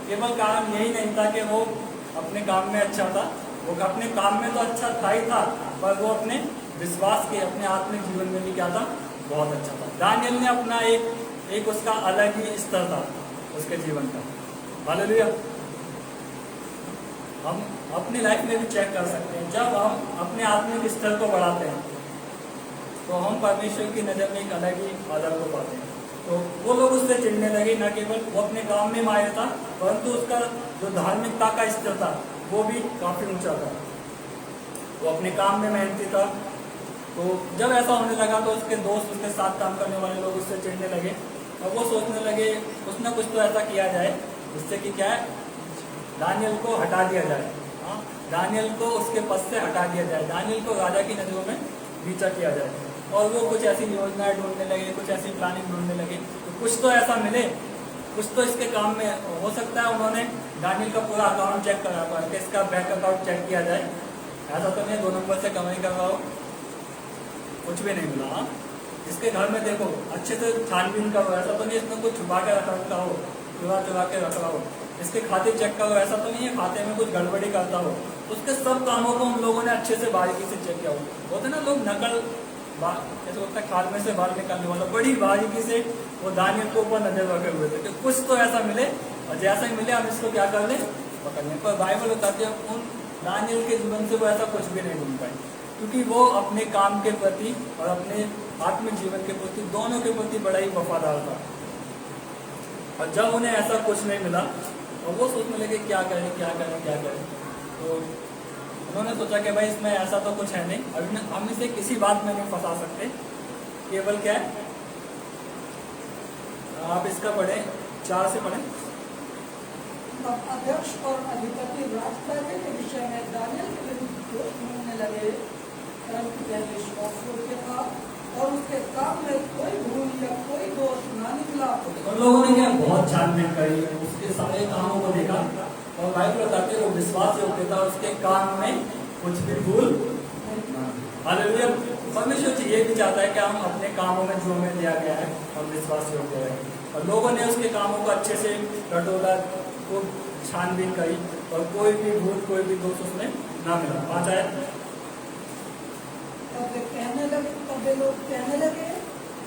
केवल कारण यही नहीं था कि वो अपने काम में अच्छा था, वो अपने काम में तो अच्छा था ही था, पर वो अपने विश्वास के, अपने आत्मिक जीवन में भी क्या था? बहुत अच्छा था। दानियल ने अपना एक उसका अलग ही स्तर था उसके जीवन का। हालेलुया। हम अपनी लाइफ में भी चेक कर सकते हैं, जब हम अपने आत्मिक स्तर को बढ़ाते हैं तो हम परमेश्वर की नज़र में एक अलग ही आदर को पाते हैं। तो वो लोग उससे चिढ़ने लगे। न केवल वो अपने काम में माहिर था परंतु उसका जो धार्मिकता का स्तर था वो भी काफ़ी ऊंचा था। वो अपने काम में मेहनती था। तो जब ऐसा होने लगा तो उसके दोस्त, उसके साथ काम करने वाले लोग उससे चिढ़ने लगे और वो सोचने लगे कुछ ना कुछ तो ऐसा किया जाए जिससे कि क्या है, दानियल को हटा दिया जाए। हाँ, दानियल को उसके पद से हटा दिया जाए, दानियल को राजा की नजरों में नीचा किया जाए। और वो कुछ ऐसी योजनाएं ढूंढने लगे, कुछ ऐसी प्लानिंग ढूंढने लगे तो कुछ तो ऐसा मिले, कुछ तो इसके काम में हो सकता है। उन्होंने दानियल का पूरा अकाउंट चेक करा करके इसका बैंक अकाउंट चेक किया जाए। ऐसा तो नहीं 2 नंबर से कमाई कर रहा हो, कुछ भी नहीं मिला। हाँ, इसके घर में देखो अच्छे से छानबीन करो, ऐसा तो नहीं इसमें कुछ छुपा के रखा हो, चुरा के रखा हो। इसके खाते चेक करो, ऐसा तो नहीं है खाते में कुछ गड़बड़ी करता हो। उसके सब कामों को हम लोगों ने अच्छे से बारीकी से चेक किया हो। होते ना लोग नकल, जैसे होता है खाल में से बाहर निकालने वाला, बड़ी बारीकी से वो दानियल के ऊपर नजर रखे हुए थे कि कुछ तो ऐसा मिले और जैसा ही मिले हम इसको क्या कर लें, पकड़ लें। पर बाइबल बताते हैं उन दानियल के जीवन से वो ऐसा कुछ भी नहीं ढूंढ पाए, क्योंकि वो अपने काम के प्रति और अपने आत्मिक जीवन के प्रति, दोनों के प्रति बड़ा ही वफादार था। और जब उन्हें ऐसा कुछ नहीं मिला और वो सोचने लगे क्या करें क्या करें क्या करें, तो उन्होंने सोचा कि भाई इसमें ऐसा तो कुछ है नहीं, अभी हम इसे किसी बात में नहीं फंसा सकते। केवल क्या है, आप इसका पढ़ें 4 से पढ़ें। तब अध्यक्ष और अधिपति राजपाल के विषय में दानियल के विरुद्ध दोष ढूंढने लगे, परंतु वह विश्वासयोग्य था और उसके काम में कोई भूल या कोई दोष न निकला। उन लोगों ने क्या बहुत छानबीन करी, उसके सारे कामों को देखा और बाइबल बताते वो विश्वास योग्य था, उसके काम में कुछ भी भूल। हालेलुया। परमेश्वर जी ये भी चाहता है कि हम अपने कामों में जो हमें दिया गया है हम विश्वास योग्य है। और लोगों ने उसके कामों को अच्छे से टटोला, को छानबीन करी और कोई भी भूल, कोई भी दोष उसमें ना मिला। 5 आयत। तब वे लोग कहने लगे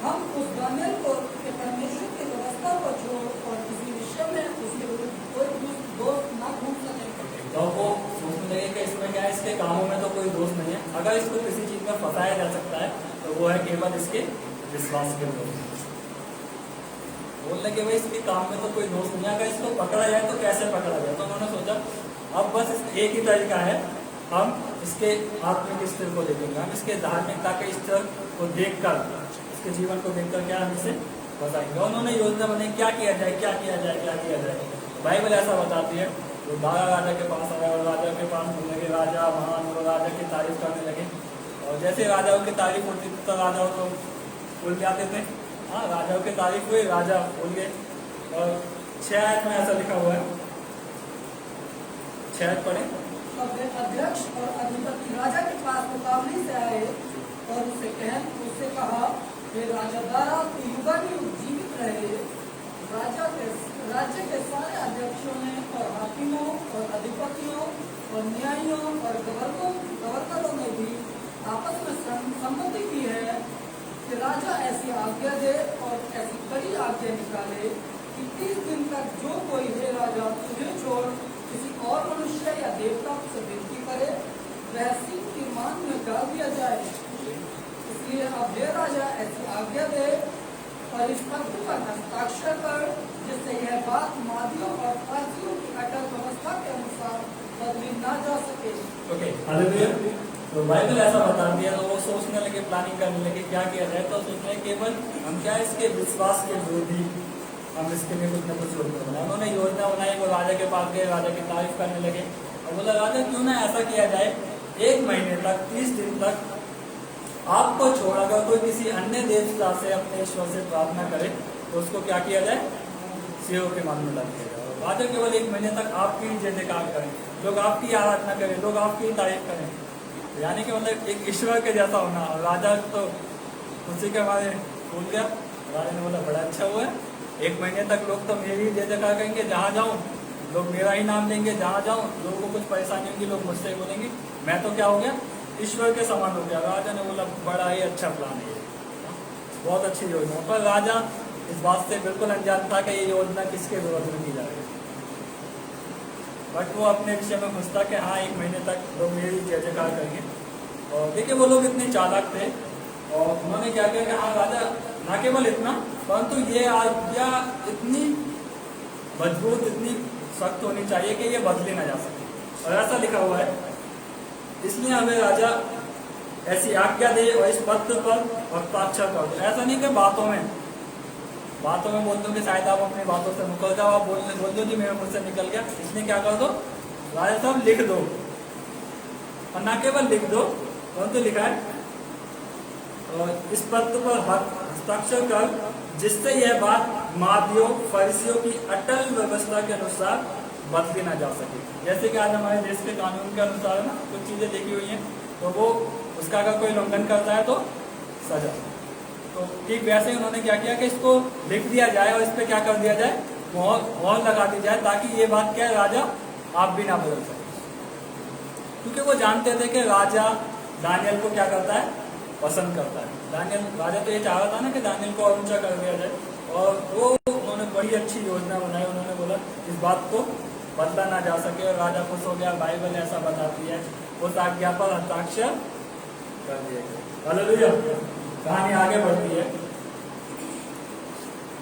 हम उस दानियल को के परमेश्वर की व्यवस्था को छोड़ और किसी विषय में उसके विरुद्ध कोई दोष न ढूंढ सके। तो वो सोचने लगे कि इसमें क्या है, इसके कामों में तो कोई दोष नहीं है। अगर इसको किसी चीज में फंसाया जा सकता है तो वो है केवल इसके विश्वास के दोष। बोलने के भाई इसके काम में तो कोई दोष नहीं है, अगर इसको पकड़ा जाए तो कैसे पकड़ा जाए। तो उन्होंने सोचा अब बस एक ही तरीका है, हम इसके आत्मिक स्तर को देखेंगे, हम इसके धार्मिकता के स्तर को देखकर, इसके जीवन को देखकर क्या हम इसे बताएंगे। उन्होंने योजना बनाई क्या किया जाए, क्या किया जाए, क्या किया जाए। बाइबल ऐसा बताती है वो दारा राजा के पास आया और राजा के पास बोलने लगे राजा महान, वो राजा की तारीफ करने लगे। और जैसे राजाओं की तारीफ होती थी तो राजाओं को भूल जाते थे। हाँ, राजाओं की तारीफ हुई, राजा भूल गए। और 6 आयत में ऐसा लिखा हुआ है, 6 आयत पढ़े। तब वे अध्यक्ष और अधिपति राजा के पास मुकाबले से आए और उससे कहा हे राजा दारा तू युगानुयुग जीवित रहे। राज्य के सारे अध्यक्षों ने और हाकिमों और अधिपतियों और न्यायियों और गवर्नरों ने भी आपस में सम्मति की है कि राजा ऐसी आज्ञा दे और ऐसी कड़ी आज्ञा निकाले कि 30 दिन तक जो कोई हे राजा तुझे छोड़ किसी और मनुष्य या देवता से विनती करे वह सिंह की मान में डाल दिया जाए। इसलिए अब हे राजा ऐसी आज्ञा दे और इस पत्र पर हस्ताक्षर कर जिससे यह बात मादियों और पारसियों की अटल व्यवस्था के अनुसार बदली ना जा सके। Okay, hallelujah. तो बाइबल ऐसा बता दिया तो वो सोचने लगे, प्लानिंग करने लगे क्या किया जाए। तो सोचने केवल हम क्या इसके विश्वास के विरोधी हम इसके लिए कुछ न कुछ योजना बनाए। उन्होंने योजना बनाई, वो राजा के पास गए, राजा की तारीफ करने लगे और बोला राजा क्यों ना ऐसा किया जाए 1 महीने तक 30 दिन तक आपको छोड़ अगर कोई किसी अन्य देवता से अपने ईश्वर से प्रार्थना करे तो उसको क्या किया जाए, सिंहों के मान में डाल दिया जाए। राजा केवल 1 महीने तक आपकी जय जयकार करें, लोग आपकी आराधना करें, लोग आपकी तारीफ करें, यानी कि मतलब एक ईश्वर के जैसा होना। और राजा तो उसी के हमारे भूल गया। राजा ने बोला बड़ा अच्छा हुआ है, 1 महीने तक लोग तो मेरी जय जयकार करेंगे, जहाँ जाऊँ लोग मेरा ही नाम लेंगे, जहाँ जाऊँ लोगों को कुछ परेशानी होगी लोग मुझसे बोलेंगे, मैं तो क्या हो गया ईश्वर के समान हो गया। राजा ने बोला बड़ा ही अच्छा प्लान है, बहुत अच्छी योजना। पर राजा इस बात से बिल्कुल अनजान था कि ये योजना किसके विरोध में की जा रही है। बट वो अपने विषय में खुश था कि हाँ 1 महीने तक लोग मेरी जय जयकार करेंगे। और देखिए वो लोग इतने चालाक थे और उन्होंने क्या किया कि हाँ राजा न केवल इतना परंतु ये आज्ञा इतनी मजबूत, इतनी सख्त होनी चाहिए कि ये बदली ना जा सके। और ऐसा लिखा हुआ है, इसलिए हमें राजा ऐसी आज्ञा दे और इस पत्र पर हस्ताक्षर कर दो। ऐसा नहीं कि बातों में बोल दो कि शायद आप अपनी बातों से मुकर जाओ, आप बोल दो जी मेरे मुझसे निकल गया, इसलिए क्या कर दो, राजा साहब लिख दो। और ना केवल लिख दो, कौन तो लिखा है, और इस पत्र पर हस्ताक्षर कर, जिससे यह बात मादियों फरीसियों की अटल व्यवस्था के अनुसार बदली ना जा सके। जैसे कि आज हमारे देश के कानून के अनुसार ना कुछ चीजें लिखी हुई हैं, तो वो उसका अगर कोई उल्लंघन करता है तो सजा। तो ठीक वैसे ही उन्होंने क्या किया कि इसको लिख दिया जाए और इस पर क्या कर दिया जाए, मोहर लगा दी जाए, ताकि ये बात क्या है, राजा आप भी ना बदल सके। क्योंकि वो जानते थे कि राजा दानियल को क्या करता है, पसंद करता है। दानियल राजा तो ये चाह रहा था ना कि दानियल को और ऊंचा कर दिया जाए, और वो उन्होंने बड़ी अच्छी योजना बनाई। उन्होंने बोला इस बात को बदला ना जा सके, और राजा खुश हो गया। बाइबल ऐसा बताती है, उस आज्ञा पर हस्ताक्षर कर दिया गया। हालेलुया। कहानी आगे बढ़ती है,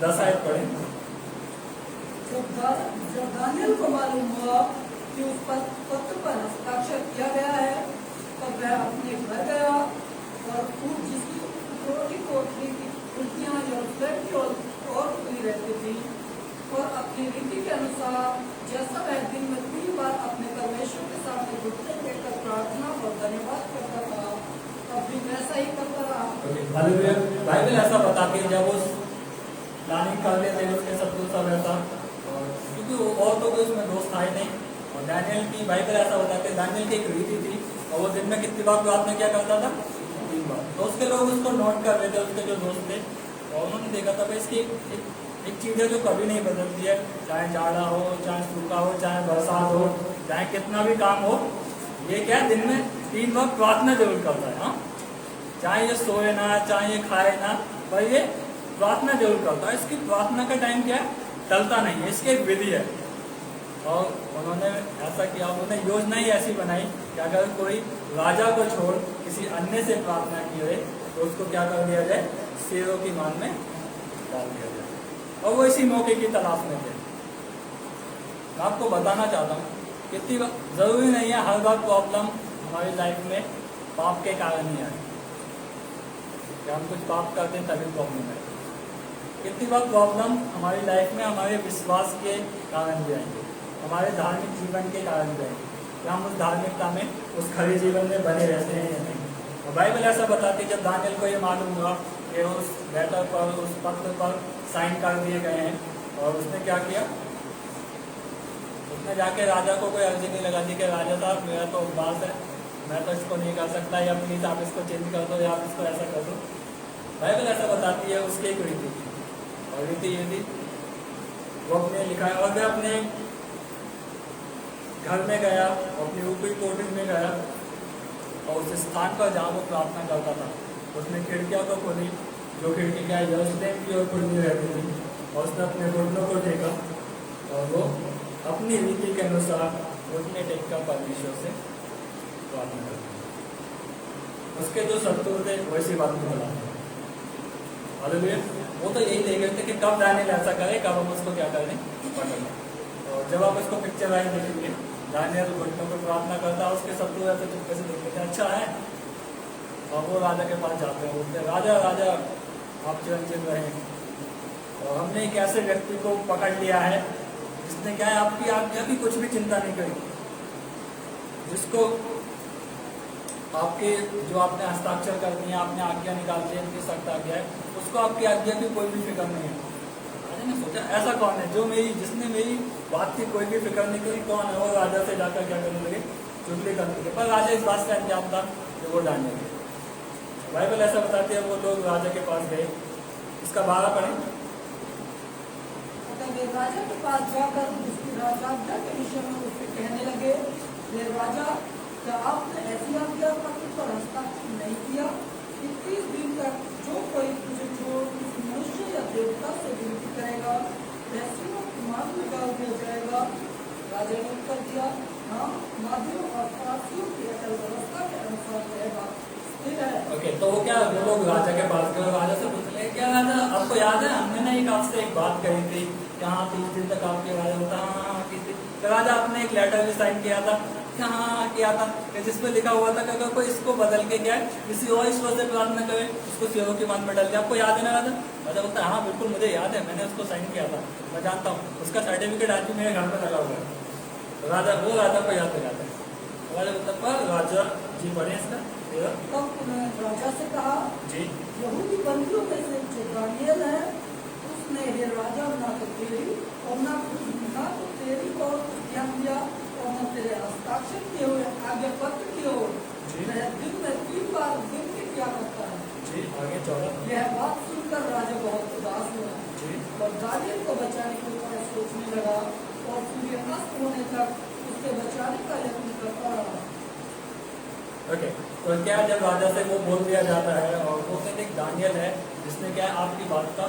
10 आयत पढ़ें। जब दानियल को मालूम हुआ कि उस पत्र पर हस्ताक्षर किया गया है, तब वह अपने घर गया और जिसकी उपरोटी कोठरी की खिड़कियां यरूशलेम की ओर खुली रहती थी, और अपनी रीति के अनुसार जैसा वह दिन में 3 बार अपने परमेश्वर के सामने घुटने टेककर प्रार्थना और धन्यवाद करता था, तब भी वैसा ही करता रहा। बाइबल ऐसा बताती है, जब उस प्लानिंग कर लेते उसके शत्रु सब ऐसा, क्योंकि और तो कोई उसमें दोस्त था ही नहीं। और दानियल की बाइबल ऐसा बताते है, दानियल की एक रीति थी, और वो दिन में कितनी बार प्रार्थना क्या करता था, 3 बार। तो उसके लोग उसको नोट कर रहे थे, उसके जो दोस्त थे, और उन्होंने देखा था भाई इसकी एक चीज़ है जो कभी नहीं बदलती है, चाहे जाड़ा हो, चाहे सूखा हो, चाहे बरसात हो, चाहे कितना भी काम हो, ये क्या है, दिन में 3 बार प्रार्थना जरूर करता है। हाँ, चाहे ये सोए ना, चाहे ये खाए ना, पर ये प्रार्थना जरूर करता है। इसकी प्रार्थना का टाइम क्या है, टलता नहीं है, इसकी एक विधि है। और उन्होंने ऐसा किया, उन्होंने योजना ही ऐसी बनाई कि अगर कोई राजा को छोड़ किसी अन्य से प्रार्थना की है तो उसको क्या कर दिया जाए, शेरों की मान में डाल दिया जाए। और वो इसी मौके की तलाश में थे। मैं आपको बताना चाहता हूँ, कितनी जरूरी नहीं है हर बार प्रॉब्लम हमारी लाइफ में पाप के कारण ही आए, कि हम कुछ पाप करते हैं तभी प्रॉब्लम है। कितनी बार प्रॉब्लम हमारी लाइफ में हमारे विश्वास के कारण भी आएंगे, हमारे धार्मिक जीवन के कारण भी आएंगे, कि हम उस धार्मिकता में, उस खरे जीवन में बने रहते हैं या नहीं। और बाइबल ऐसा बताती है, जब दानियल को ये मालूम हुआ कि उस लेटर पर, उस पत्र पर साइन कर दिए गए हैं, और उसने क्या किया, उसने जाके राजा को कोई अर्जी नहीं लगा दी कि राजा साहब मेरा तो उपवास है, मैं तो इसको नहीं कर सकता, या प्लीज़ आप इसको चेंज कर दो, या आप इसको ऐसा कर दो। बाइबल ऐसा बताती है, उसकी एक रीति थी, और रीति ये थी, वो अपने लिखा है, और वह अपने घर में गया, अपनी ऊपरी कोठरी में गया, और उस स्थान पर जहाँ वो प्रार्थना करता था उसने खिड़कियाँ को खोली, जो खिड़की क्या है, यरूशलेम की ओर खुली रहती थी, और उसने अपने घुटनों को टेका, और वो अपनी रीति के अनुसार घुटने टेक कर परमेश्वर से प्रार्थना करते। उसके जो शत्रु थे वैसी बात नहीं बोला। हालेलुया। वो तो यही देख रहे थे कि कब दानियल ऐसा करे, कब हम उसको क्या करें, पकड़ लें। और जब आप इसको पिक्चर वाइज देखेंगे, दानियल घुटनों पर प्रार्थना करता है, उसके शत्रु ऐसे चुपके से देखते थे, अच्छा है, और वो राजा के पास जाते हैं, बोलते हैं राजा राजा आप चिरंजीव रहें। और हमने एक ऐसे व्यक्ति को पकड़ लिया है जिसने क्या है, आपकी आज्ञा की कुछ भी चिंता नहीं करी, जिसको आपके जो आपने हस्ताक्षर कर दिए, आपने आज्ञा निकाल दी, इनकी सख्त आज्ञा है, उसको आपकी आज्ञा की कोई भी फिक्र नहीं है। राजा ने सोचा ऐसा कौन है जो जिसने मेरी बात की कोई भी फिक्र नहीं करी, कौन है? वो राजा से जाकर क्या करने लगे, चुगली करने लगे। पर राजा इस बात का अंजाम था कि वो दानियल है। बाइबल ऐसा बताती है, वो लोग राजा के पास गए। इसका 12 पढ़ें। वे राजा के पास जाकर उसकी राजाज्ञा के विषय में उससे कहने लगे, वे राजा, क्या आपने ऐसी आज्ञा पत्र पर हस्ताक्षर नहीं किया कि 30 दिन तक जो कोई तुझे छोड़ किसी मनुष्य या देवता से विनती करेगा वह सिरों की मान में डाल दिया जाएगा? राजा ने उत्तर दिया, हाँ, मादियों और फरीसियों की अटल व्यवस्था के अनुसार रहेगा। ओके, तो वो क्या, वो लोग राजा के पास गए, राजा से पूछने लगे, क्या राजा आपको याद है हमने ना एक आपसे एक बात कही थी, यहाँ 30 दिन तक आपके राजा होता, हाँ 30 दिन। तो राजा आपने एक लेटर भी साइन किया था कि हाँ किया था कि जिसमें लिखा हुआ था कि अगर कोई इसको बदल के क्या है किसी और ईश्वर से प्रार्थना करे उसको सेवक के मान में डाल दिया। आपको याद है ना राजा? राजा बोलता है हाँ बिल्कुल मुझे याद है, मैंने उसको साइन किया था, मैं जानता हूँ, उसका सर्टिफिकेट आज भी मेरे घर में लगा हुआ है। तो राजा को याद दिलाता है। राजा बोलता पर राजा जी पढ़े इसका तब उन्होंने राजा से कहा जी यहूदी बंदियों में से जो दानियल है उसने हे राजा ना तो तेरी और ना तो तेरी और ध्यान दिया और न तेरे हस्ताक्षर किए हुए आज्ञा पत्र किए हुए जी। वह दिन में 3 बार दिन के क्या करता है। जी आगे 14 यह बात सुनकर राजा बहुत उदास हुआ जी और दानियल को बचाने के ऊपर सोचने लगा और सूर्य अस्त होने तक उसके बचाने का यत्न करता रहा। ओके तो क्या जब राजा से वो बोल दिया जाता है और वो कहते एक दानियल है जिसने क्या है आपकी बात का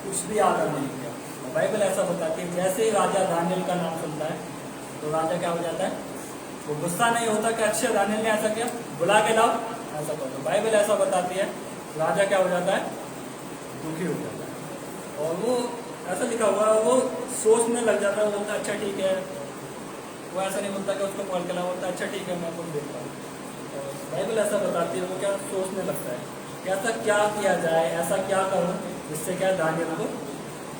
कुछ भी आदर नहीं किया। बाइबल ऐसा बताती है जैसे ही राजा दानियल का नाम सुनता है तो राजा क्या हो जाता है, वो गुस्सा नहीं होता कि अच्छा दानियल ने ऐसा किया, बुला के लाओ ऐसा करो। तो बाइबल ऐसा बताती है राजा क्या हो जाता है, दुखी हो जाता है और वो ऐसा लिखा हुआ है वो सोचने लग जाता है। वो बोलता है अच्छा ठीक है, वो ऐसा नहीं बोलता कि उसको कॉल के लाओ, बोलता है अच्छा ठीक है मैं कुछ देखता हूँ। बाइबल ऐसा बताती है वो क्या सोचने लगता है कि ऐसा क्या किया जाए, ऐसा क्या करूं जिससे क्या दानियल को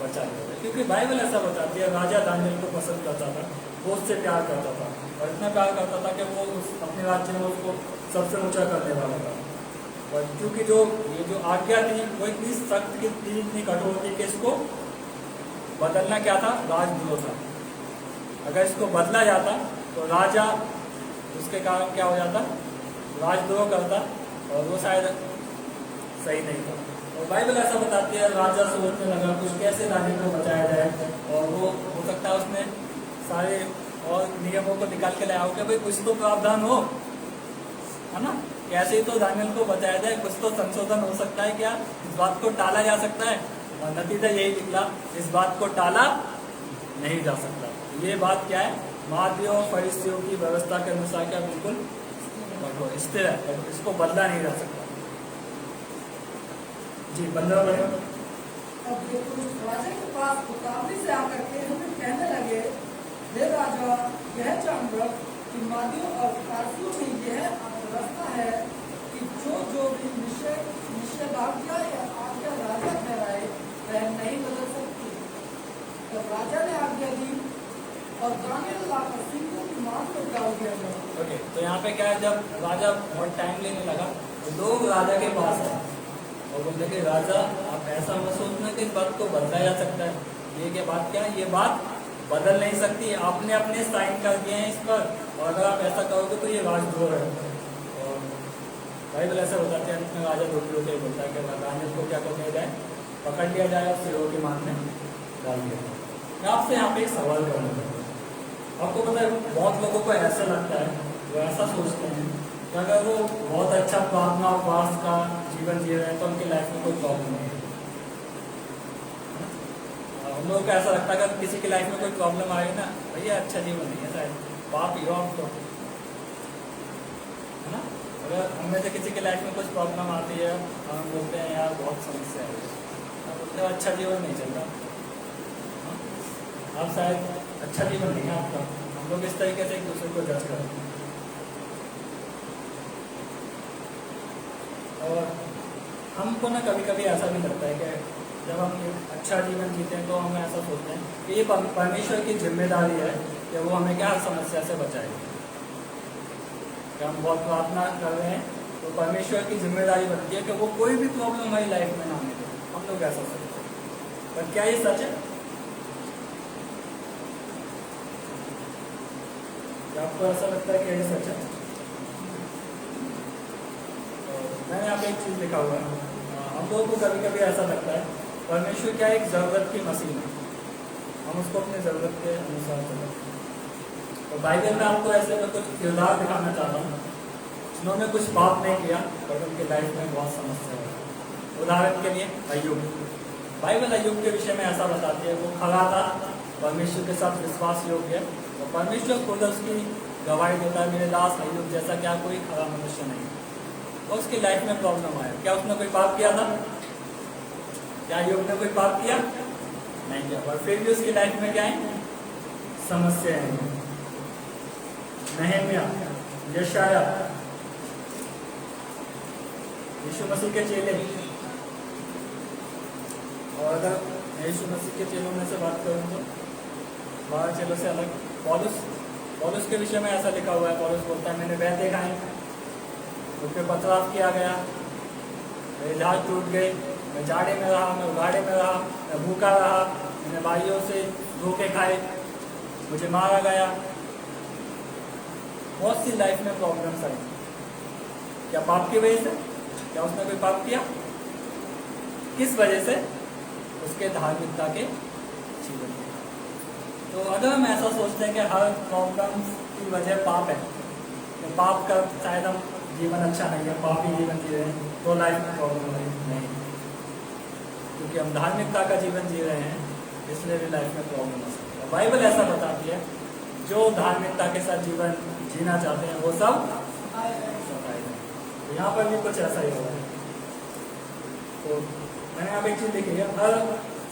बचा जाए। क्योंकि बाइबल ऐसा बताती है राजा दानियल को पसंद करता था, वो उससे प्यार करता था और इतना प्यार करता था कि वो अपने राज्य में उसको सबसे ऊंचा करने वाला था। और क्योंकि ये जो आज्ञा थी वो इतनी सख्त की थी, इतनी कठोर थी कि इसको बदलना क्या था, राजद्रोह था। अगर इसको बदला जाता तो राजा उसके कारण क्या हो जाता, राजद्रोह करता और वो शायद सही नहीं था। और बाइबल ऐसा बताती है राजा सोचने लगा कुछ कैसे दानियल को बचाया जाए और वो हो सकता है उसने सारे और नियमों को निकाल के लाया हो कि भाई कुछ तो प्रावधान हो, है ना, कैसे तो दानियल को बचाया जाए, कुछ तो संशोधन हो सकता है, क्या इस बात को टाला जा सकता है। और नतीजा यही निकला, इस बात को टाला नहीं जा सकता। ये बात क्या है, महादियों फरीसियों की व्यवस्था के अनुसार क्या बिल्कुल स्थिर है, इसको बदला नहीं जा सकता। जी 15 बने। अब ये पुरुष राजा के पास उतावली से आकर के हमें कहने लगे हे राजा यह जानकर कि मादियों और फारसियों में यह रास्ता है कि जो भी निषेधाज्ञा या आज्ञा राजा ठहराए वह नहीं बदल सकती। तो राजा ने आज्ञा दी और दानियल लाकर सिंहों की मांग में डाल दिया गया। ओके तो यहाँ पे क्या है, जब राजा बहुत टाइम लेने लगा तो लोग राजा के पास आए और बोलते कि राजा आप ऐसा मत सोचना कि इस बात को बदला जा सकता है। ये बात क्या है, ये बात बदल नहीं सकती, आपने अपने साइन कर दिए हैं इस पर और अगर आप ऐसा करोगे तो ये राजद्रोह है। और बाइबल ऐसा बताते हैं इसमें राजा दुखी होकर बोलता है कि दानियल को क्या कर दिया जाए, पकड़ लिया जाए और सिरों की मान में डाल दिया जाए। मैं आपसे यहाँ पे एक सवाल करना चाहूँगा। आपको पता है बहुत लोगों को ऐसा लगता है, वो ऐसा सोचते हैं कि अगर वो बहुत अच्छा प्रार्थना उपवास का जीवन जी रहे हैं तो उनकी लाइफ में कोई प्रॉब्लम नहीं है। उन लोगों को ऐसा लगता है कि किसी की लाइफ में कोई प्रॉब्लम आए ना, भैया अच्छा जीवन नहीं है, शायद पाप ही हो आप तो, है ना। अगर हमें से किसी की लाइफ में कुछ प्रॉब्लम आती है हम बोलते हैं यार बहुत समस्या है, बोलते हैं अच्छा जीवन नहीं चल रहा, आप शायद अच्छा जीवन नहीं है आपका। हम लोग इस तरीके से एक दूसरे को जज करते हैं और हमको ना कभी कभी ऐसा भी लगता है कि जब हम एक अच्छा जीवन जीते हैं तो हम ऐसा सोचते हैं कि ये परमेश्वर की जिम्मेदारी है कि वो हमें क्या समस्या से बचाएगा। कि हम बहुत प्रार्थना कर रहे हैं तो परमेश्वर की जिम्मेदारी बनती है कि वो कोई भी प्रॉब्लम हमारी लाइफ में ना आने दे। हम लोग ऐसा सोचते हैं, पर क्या ये सच है? आपको ऐसा लगता है कि ये सच है? मैंने यहाँ पे एक चीज़ लिखा हुआ है, हम लोगों को कभी कभी ऐसा लगता है परमेश्वर क्या एक ज़रूरत की मशीन है, हम उसको अपने ज़रूरत के अनुसार चलाते हैं। तो बाइबल में आपको ऐसे में कुछ किरदार दिखाना चाहता हूँ जिन्होंने कुछ पाप नहीं किया पर उनकी लाइफ में बहुत समस्या है। उदाहरण के लिए अय्यूब, बाइबल अय्यूब के विषय में ऐसा बताती है वो खड़ा था, परमेश्वर के साथ विश्वास योग्य है और परमेश्वर खुद उसकी गवाही देता है मेरे दास अय्यूब जैसा क्या कोई खरा मनुष्य नहीं। और उसकी लाइफ में प्रॉब्लम आया, क्या उसने कोई पाप किया था? क्या अय्यूब ने कोई पाप किया? नहीं किया, और फिर भी उसकी लाइफ में क्या है? समस्या है। नहम्या, यशाया, यीशु मसीह के चेले। और अगर यीशु मसीह के चेलों में से बात करूँ तो 12 चेलों से अलग पौलुस के विषय में ऐसा लिखा हुआ है। पौलुस बोलता है मैंने वह देखा है, मुझ पे पथराव किया गया, मेरे जहाज टूट गए, मैं जाड़े में रहा, मैं उघाड़े में रहा, मैं भूखा रहा, मैंने भाइयों से धोखे खाए, मुझे मारा गया। बहुत सी लाइफ में प्रॉब्लम्स आई। क्या पाप की वजह से? क्या उसने कोई पाप किया? किस वजह से? उसके धार्मिकता के जीवन में। तो अगर हम ऐसा सोचते हैं कि हर प्रॉब्लम की वजह पाप है, तो पाप का शायद हम जीवन अच्छा नहीं है, पापी जीवन जी रहे हैं, तो लाइफ में प्रॉब्लम नहीं, क्योंकि हम धार्मिकता का जीवन जी रहे हैं, इसलिए भी लाइफ में प्रॉब्लम हो सकती है। बाइबल ऐसा बताती है जो धार्मिकता के साथ जीवन जीना चाहते हैं वो सब तो यहाँ पर भी कुछ ऐसा ही हो रहा है। तो मैंने आप एक चीज देखी है, हर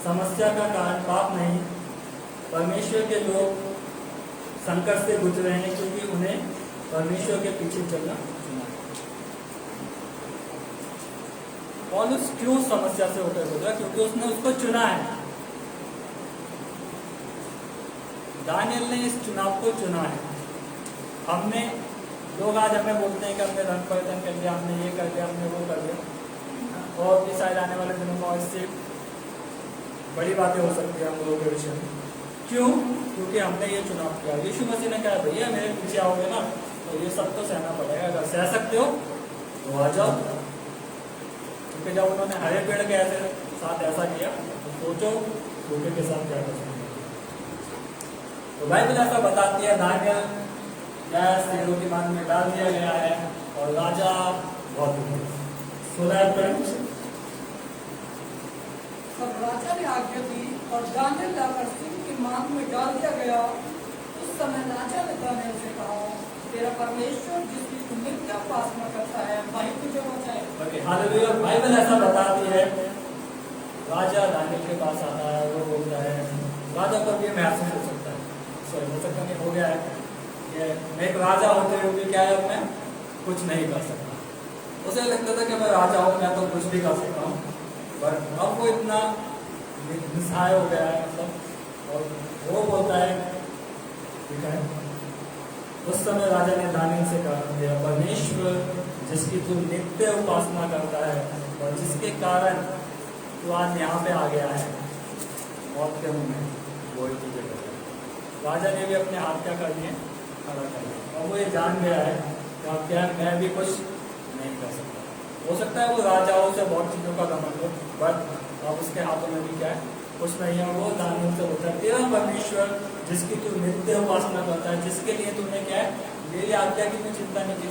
समस्या का कारण पाप नहीं, परमेश्वर के लोग संकट से गुजरे हैं क्योंकि उन्हें परमेश्वर के पीछे चलना चुना। पौलुस क्यों समस्या से होकर गुजरा? क्योंकि उसने उसको चुना है। दानियल ने इस चुनाव को चुना है। हमने लोग आज हमें बोलते हैं कि हमने रंग परिवर्तन कर दिया, हमने ये कर दिया, हमने वो कर दिया, और भी शायद आने वाले दिनों में इससे बड़ी बातें हो सकती है हम लोगों के विषय में। क्यों? क्योंकि हमने ये चुनाव किया। यीशु मसीह ने कहा भैया मेरे पीछे आओगे ना तो ये सब तो सहना पड़ेगा, अगर सह सकते हो तो आ जाओ। क्योंकि जब उन्होंने हरे पेड़ के ऐसे साथ ऐसा किया तो सोचो सूखे के साथ क्या कर सकते। तो बाइबल ऐसा बताती है दानियल गैस शेरों की मान में डाल दिया गया है और राजा बहुत तब राजा ने आज्ञा दी और दानियल लाकर सिंह की मांग में डाल दिया गया। उस समय राजा ने दानियल से कहा तेरा परमेश्वर जिसकी तू नित्य उपासना करता है वही तुझे बचाए। हालेलुया। बाइबल ऐसा बताती है राजा दानियल के पास आता है, वो बोलता है, राजा को भी महसूस हो सकता है, सॉरी हो सकता नहीं हो गया है कि मैं एक राजा होते हुए क्या है मैं कुछ नहीं कर सकता। उसे लगता था कि मैं राजा हूँ, मैं तो कुछ भी कर सकता हूँ, पर अब वो इतना निस्सहाय हो गया है मतलब। और वो बोलता है ठीक है। उस समय राजा ने दानियल से कहा तेरा परमेश्वर जिसकी तू नित्य उपासना करता है और जिसके कारण तू आज यहाँ पे आ गया है मौत के मुंह में, वही तुझे करेगा। राजा ने भी अपने हाथ क्या कर लिए खड़ा कर लिया और वो ये जान गया है कि अब क्या मैं भी कुछ नहीं कर सकता। हो सकता है वो राजाओं से बहुत चीज़ों का घमंड हो, बट अब उसके हाथों में भी क्या है कुछ नहीं है। वो दानियल से होता है तेरा परमेश्वर जिसकी तू नित्य उपासना करता है, जिसके लिए तूने क्या है मेरी आज्ञा की तू चिंता नहीं की,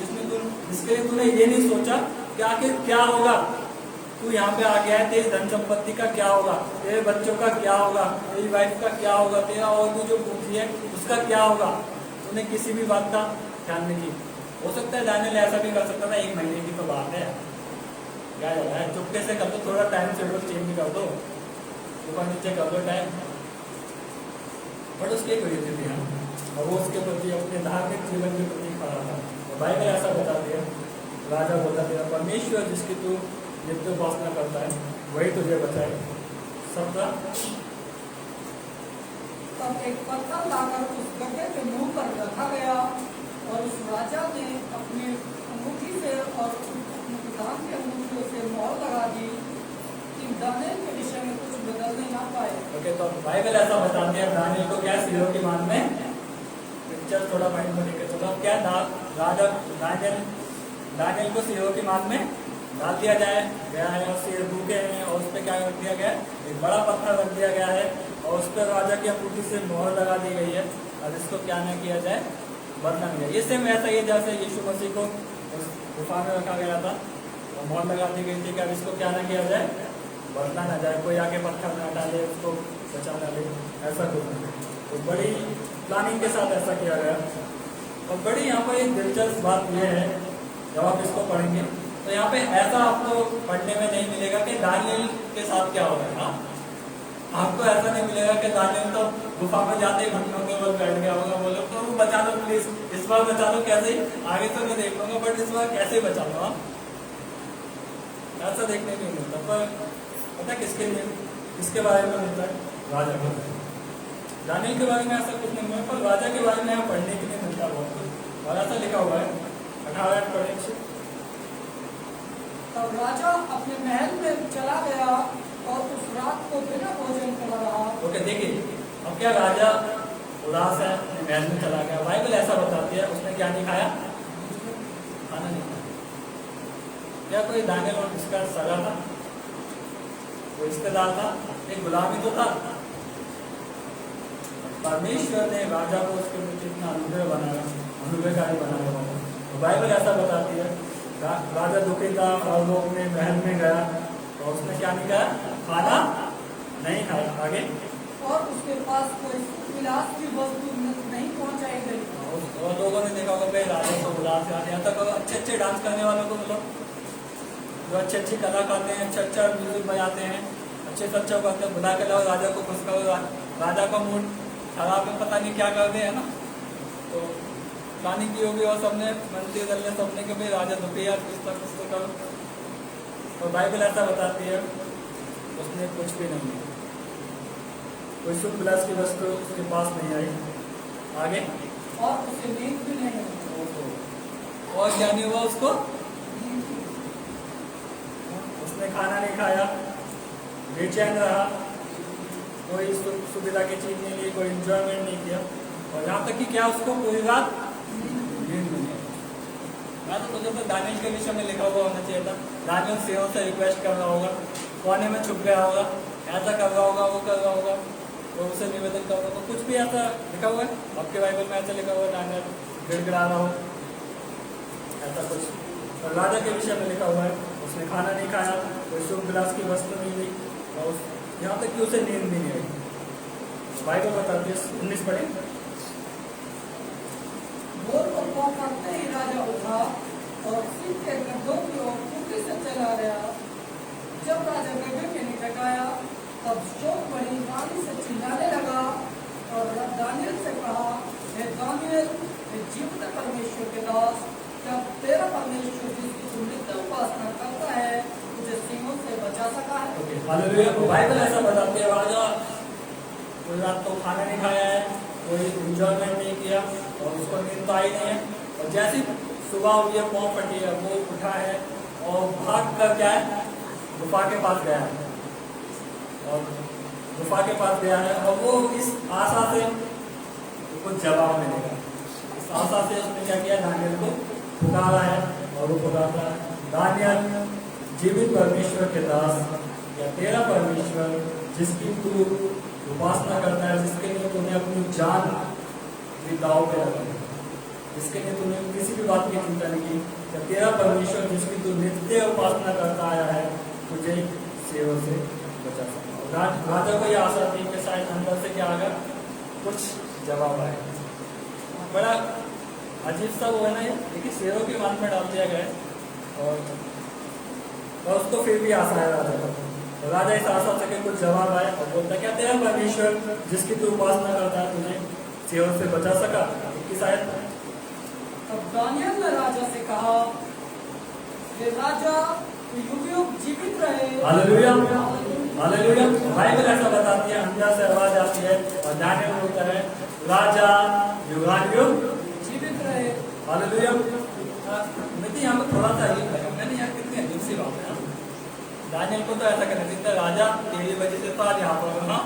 जिसके लिए तूने ये नहीं सोचा कि आखिर क्या होगा, तू यहाँ पे आ गया है, तेरी धन संपत्ति का क्या होगा, तेरे बच्चों का क्या होगा, तेरी वाइफ का क्या होगा, तेरा और तू जो पूछी है उसका क्या होगा, तूने किसी भी बात का ध्यान नहीं की। हो सकता है दानियल ऐसा भी कर सकता था, 1 महीने की तो बात है, क्या जाता है चुपके से कर दो, थोड़ा टाइम शेड्यूल चेंज कर दो, ऊपर नीचे कर दो टाइम, बट उसकी एक वजह थी और वो उसके प्रति अपने धार्मिक जीवन के प्रति खड़ा था। तो बाइबल ऐसा बताती है राजा बोलता तेरा परमेश्वर जिसकी तू नित्य उपासना करता है वही तुझे बचाए। 17 तब एक पत्थर लाकर उस गड्ढे के मुंह पर रखा गया और उस राजा ने अपनी अंगूठी से और अपने पिताम की अंगूठियों से मोहर लगा दी कि दानियल के विषय में कुछ बदलने ना पाए। ओके, तो बाइबल ऐसा बताती है दानियल को क्या सीरों की मान में पिक्चर थोड़ा माइंड में लेकर चलो क्या राजा दानियल को सीरों की मान में डाल दिया जाए गया है और सिर भूखे हैं और उस पर क्या रख दिया गया एक बड़ा पत्थर रख दिया गया है और उस पर राजा की अंगूठी से मोहर लगा दी गई है और इसको क्या न किया जाए बदला नहीं। ये सेम ऐसा ही जैसे यीशु मसीह को उस गुफा में रखा गया था और मोहर लगा दी गई थी कि अब इसको क्या न किया जाए बदला ना जाए, कोई आके पत्थर ना डाले उसको बचा डाले, ऐसा कुछ नहीं। तो बड़ी प्लानिंग के साथ ऐसा किया गया। और बड़ी यहाँ पर एक दिलचस्प बात यह है जब आप इसको पढ़ेंगे तो यहाँ पे ऐसा आपको पढ़ने में नहीं मिलेगा कि दानियल के साथ क्या हो रहा है। आपको ऐसा नहीं मिलेगा कि दानियल तो गुफा में जाते ही घंटों के बाद बैठ गया होगा, बोलो तो बचा लो प्लीज, इस बार बचा लो, कैसे ही आगे तो मैं देख लूंगा बट इस बार कैसे बचा लो आप, ऐसा देखने को नहीं मिलता। पर पता किसके लिए, किसके बारे में मिलता है? राजा के बारे में। दानियल के बारे में ऐसा कुछ नहीं मिलता, पर राजा के बारे में यहाँ पढ़ने के लिए मिलता बहुत कुछ, और ऐसा लिखा हुआ है 18 पढ़े। तब राजा अपने महल में चला गया और उस रात को बिना भोजन कर रहा। ओके देखिए, अब क्या राजा उदास है, अपने महल में चला गया, बाइबल ऐसा बताती है उसने क्या नहीं खाया? खाना नहीं खाया। क्या कोई दानियल और इसका सगा था, कोई रिश्तेदार था, एक गुलामी तो था। परमेश्वर ने राजा को उसके प्रति इतना अनुग्रहकारी बनाया। तो बाइबल ऐसा बताती है राजा दुखी था और वो अपने महल में गया और उसने क्या नहीं खाया? खाना नहीं खाया। आगे और उसके पास कोई सुख विलास की वस्तु नहीं पहुंचाई गई। और लोगों ने देखा होगा राजा को बुला के आते, यहाँ तक अच्छे अच्छे डांस करने वालों को मतलब जो अच्छी अच्छी कला करते हैं, अच्छा अच्छा म्यूजिक बजाते हैं, अच्छे से अच्छा करते हैं, बुला के लाओ राजा को खुश करो, राजा का मूड खराब में पता नहीं क्या करते हैं ना। तो प्लानिंग की होगी और सबने मंत्री दल ने सबने के भाई राजा दुखी यार कुछ तो करो। तो बाइबल ऐसा बताती है उसने कुछ भी नहीं, कोई सुख विलास की वस्तु उसके पास नहीं आई। आगे और उसे नींद भी नहीं आई। और क्या नहीं हुआ उसको? उसने खाना नहीं खाया, बेचैन रहा, कोई सुविधा की चीज नहीं ली, कोई एंजॉयमेंट नहीं किया, और यहाँ तक कि क्या उसको पूरी रात नींद नहीं आई। मैं तो मुझे तो दानियल के विषय में लिखा हुआ होना चाहिए था, दानियल सेवों से रिक्वेस्ट कर रहा होगा, कोने में छुप गया होगा, ऐसा कर रहा होगा, वो कर रहा होगा, वो उसे निवेदन कर रहा होगा, कुछ भी ऐसा लिखा हुआ है आपके बाइबल में? ऐसा लिखा हुआ है दानियल गिड़गिड़ा रहा हो, ऐसा कुछ। और राजा के विषय में लिखा हुआ है उसने खाना नहीं खाया, कोई सुख विलास की वस्तु नहीं ली, और यहाँ तक कि उसे नींद भी नहीं आई। बाइबल बताती है 19 पढ़े। भोर को पहुंचते ही राजा उठा और सिंह के गड्ढों की ओर फुर्ती से चला गया। जब राजा गड्ढे के निकट आया तब शोक बड़ी वाणी से चिल्लाने लगा और दानियल से कहा, हे दानियल, हे जीवित परमेश्वर के दास, क्या तेरा परमेश्वर जिसकी तू नित्य उपासना करता है तुझे सिंहों से बचा सका है? हालेलुया। बाइबल ऐसा बताती है राजा कोई रात को खाना नहीं खाया है, कोई एंजॉयमेंट नहीं किया और उसको नींद तो आई नहीं है, और जैसी सुबह हुई है पाँव फटी है, वो उठा है और भाग कर क्या है गुफा के पास गया है, और गुफा के पास गया है और वो इस आशा से कुछ जवाब मिलेगा, इस आशा से उसने क्या किया? दानियल को पुकारा है, और वो पुकारता है, दानियल जीवित परमेश्वर के दास, या तेरा परमेश्वर जिसकी तू उपासना करता है, जिसके लिए तूने अपनी जान भी दांव पे रखा है, जिसके लिए तूने किसी भी बात की चिंता नहीं की, या तेरा परमेश्वर जिसकी तू नित्य उपासना करता आया है तुझे सेवा से बचा सकता। राजा को यह आशा थी कि शायद अंदर से क्या आ गया, कुछ जवाब आए। बड़ा अजीब सा वो है ना, ये देखिए शेरों के मान में डाल दिया गया है, और उसको फिर भी आशा है राजा को। तो राजा इस आशा से कुछ जवाब आए और बोलता क्या तेरा परमेश्वर जिसकी तू उपासना करता है तुझे शेरों से बचा सका? 21 आयत। तब दानियल ने राजा से कहा, हे राजा, युग जीवित रहे। Hallelujah, hallelujah. बाइबल ऐसा बताती है, अंदर से आवाज आती है और दानियल बोलता है, राजा युगानुयुग जीवित रहे। हालेलुया। मैं तो यहाँ पर थोड़ा सा ये मैंने यहाँ कितनी अजीब सी बात है। दानियल को तो ऐसा करना चाहिए, राजा तेरी वजह से तो आज यहाँ पर हाँ,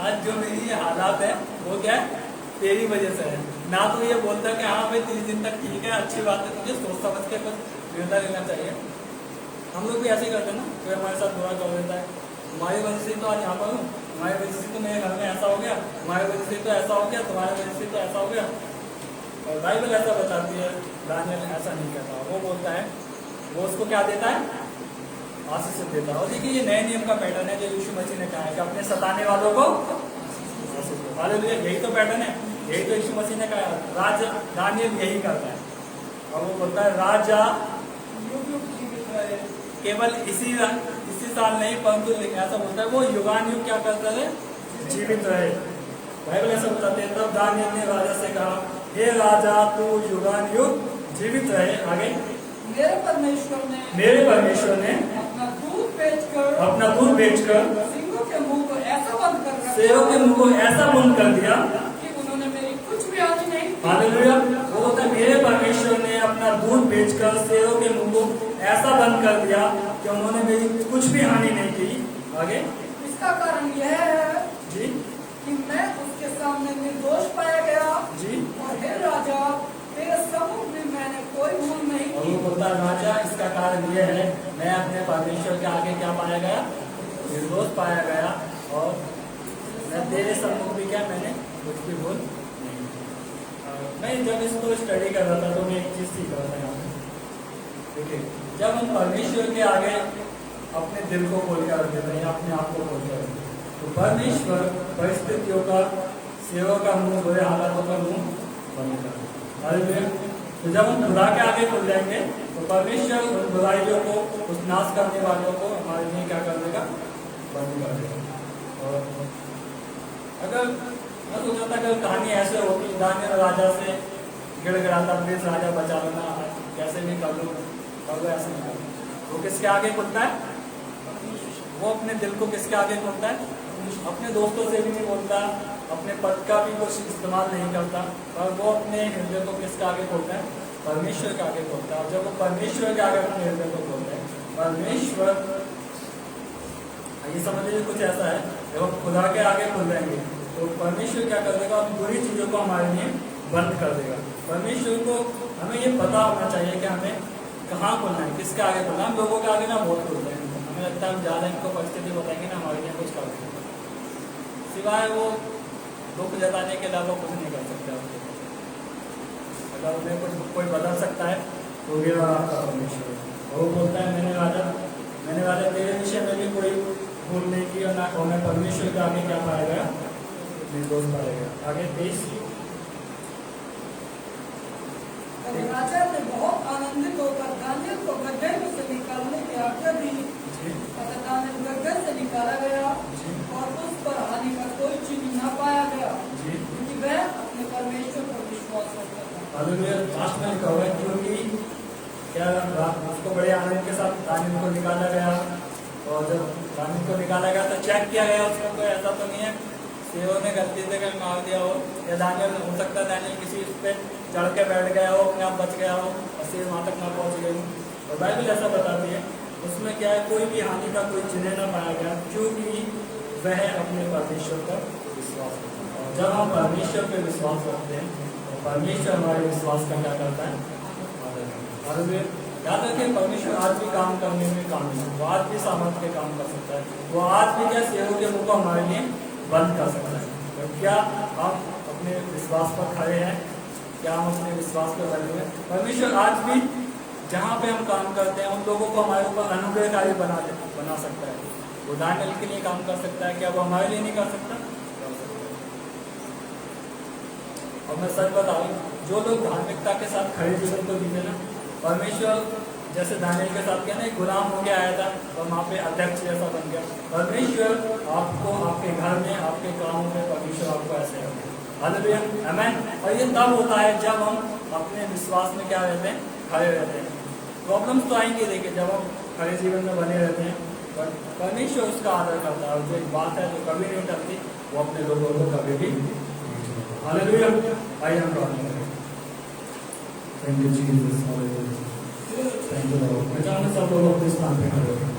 आज जो मेरी ये हालात है वो क्या है? तेरी वजह से है। ना तो ये बोलता है कि हाँ भाई 30 दिन तक ठीक है, अच्छी बात है, तुझे सोच समझ के कुछ निर्णय लेना चाहिए। हम लोग भी ऐसे ही करते हैं ना, कोई हमारे साथ बुरा कर देता है, तुम्हारी वजह से तो आज यहाँ पर हूँ, तुम्हारी वजह से तो मेरे घर में ऐसा हो गया, तुम्हारी वजह से तो ऐसा हो गया, तुम्हारी वजह से तो ऐसा हो गया। और बाइबल ऐसा बताती है, दानियल ऐसा नहीं कहता, वो बोलता है, वो उसको क्या देता है? आशीष देता है। और देखिए ये नए नियम का पैटर्न है जो यीशु मसीह ने कहा है कि अपने सताने वालों को आशीष दो। हालेलुया, यही तो पैटर्न है, यही तो यीशु मसीह ने कहा। राजा दानियल यही करता है और वो बोलता है राजा युग जीवित रहे। केवल इसी इसी साल नहीं, परंतु ऐसा बोलता है वो युगान युग क्या करता है, जीवित रहे। बाइबल ऐसा बताते हैं। तब दानियल ने राजा से कहा, हे राजा तू युगान युग जीवित रहे। आगे, मेरे परमेश्वर ने अपना दूध बेचकर सिंहों के मुंह को ऐसा बंद कर रखा, शेरों के मुंह को ऐसा बंद कर दिया कि उन्होंने मेरी कुछ भी हानि नहीं की। हालेलुया। वो होता है मेरे परमेश्वर ने अपना दूध बेचकर शेरों के मुंह को ऐसा बंद कर दिया कि उन्होंने मेरी कुछ भी हानि नहीं की। आगे, इसका कारण यह है जी कि मैं उसके सामने निर्दोष पाया गया जी। और हे राजा तेरे सम्मुख में मैंने कोई भूल नहीं और की। वो बोलता है, राजा इसका कारण ये है मैं अपने परमेश्वर के आगे क्या पाया गया, निर्दोष पाया गया, और मैं तेरे सम्मुख भी क्या मैंने कुछ भी भूल नहीं की। मैं जब इसको स्टडी कर रहा था तो मैं एक चीज सीख रहा था यहाँ पे। देखिए, जब हम परमेश्वर के आगे अपने दिल को खोल कर रख देते हैं, अपने आप को खोल कर रखते हैं, तो परमेश्वर परिस्थितियों का, सेवा का मुंह, बुरे हालातों का मुंह बंद कर देता है। तो जब हम खुदा के आगे खुल जाएंगे तो परमेश्वर उन बुराइयों को, उस नाश करने वालों को हमारे लिए क्या कर देगा, बंद कर देगा। और अगर मैं सोचा था अगर कहानी ऐसे होती, दानियल राजा से गिड़गिड़ाता, प्लीज राजा बचा लेना, कैसे भी कर लो, ऐसे नहीं कर लो। वो किसके आगे खुलता है, वो अपने दिल को किसके आगे खोलता है, अपने दोस्तों से भी नहीं बोलता, अपने पद का भी कुछ इस्तेमाल नहीं करता, पर वो अपने हृदय को किसके आगे खोलता है, परमेश्वर के आगे खोलता है। और जब वो परमेश्वर के आगे अपने हृदय को खोलता है, परमेश्वर, ये समझ लीजिए कुछ ऐसा है, जब हम खुदा के आगे खुल जाएंगे तो परमेश्वर क्या कर देगा, अपनी बुरी चीजों को हमारे लिए बंद कर देगा। परमेश्वर को हमें ये पता होना चाहिए कि हमें कहाँ खुलना है, किसके आगे खुलना है। हम लोगों के आगे ना बहुत खुलते हैं, हमें लगता है हम ज़्यादा इनको परिस्थिति बताएंगे ना हमारे लिए कुछ कर देंगे, सिवाय वो दुख जताने के अलावा कुछ नहीं कर सकता। अगर उन्हें कुछ कोई बदल सकता है तो ये आपका परमेश्वर। और वो बोलता है मैंने राजा तेरे विषय में भी कोई भूल नहीं की, और ना मैं परमेश्वर के आगे क्या पाया गया, निर्दोष पाया गया। आगे 23। राजा ने बहुत आनंदित होकर दानियल को गड्ढे में से निकालने की आज्ञा दी। दानियल गड्ढे से निकाला गया और उस पर हानि का कोई चिन्ह न पाया गया, क्योंकि वह अपने परमेश्वर पर विश्वास करता था। हालेलुया। लास्ट में लिखा हुआ है क्योंकि क्या उसको बड़े आनंद के साथ दानियल को निकाला गया, और जब दानियल को निकाला गया तो चेक किया गया उसको, कोई ऐसा तो नहीं है सेवों ने गलती से कहीं मार दिया हो, या दानियल हो सकता है दानियल किसी उस पर चढ़ के बैठ गया हो, अपने आप बच गया हो और सेव वहाँ तक ना पहुँच गई हो। और बाइबल ऐसा बताती है उसमें क्या है, कोई भी हानि का कोई चिन्ह न पाया गया, क्योंकि वह अपने परमेश्वर पर विश्वास करता है। और जब हम परमेश्वर पर विश्वास करते हैं तो परमेश्वर हमारे विश्वास का क्या करता है, और याद रखें परमेश्वर आज भी काम करने में कामयाब है, वो आज भी सामर्थ्य के काम कर सकता है, वो आज भी क्या सेवों के मुंह को हमारे लिए बंद कर सकता है। तो क्या हम अपने विश्वास पर खड़े हैं, क्या हम अपने विश्वास पर बने हुए? परमेश्वर आज भी जहाँ पे हम काम करते हैं उन लोगों को हमारे ऊपर अनुग्रहकारी बना सकता है। वो दानियल के लिए काम कर सकता है, क्या वो हमारे लिए नहीं कर सकता? कर सकता है। और मैं सच बताऊं, जो लोग धार्मिकता के साथ खड़े जीवन को जीते ना, परमेश्वर जैसे दानियल के साथ क्या ना, एक गुलाम होके आया था और वहाँ पे अध्यक्ष जैसा बन गया। परमेश्वर आपको आपके घर में, आपके कामों में परमेश्वर आपको ऐसे रखे। हालेलुया, आमीन। और ये तब होता है जब हम अपने विश्वास में क्या रहते हैं, खड़े रहते हैं। प्रॉब्लम्स तो आएंगे, देखिए जब हम खड़े जीवन में बने रहते हैं, पर परमेश्वर उसका आदर करता है। और जो एक बात है जो कभी नहीं टलती, वो अपने लोगों को कभी भी। हालेलुया। आइए हम प्रार्थना करें। Thank you, Jesus. Hallelujah. Thank you, Lord. मैं चाहूँगा सब लोग अपने स्थान पे खड़े हो।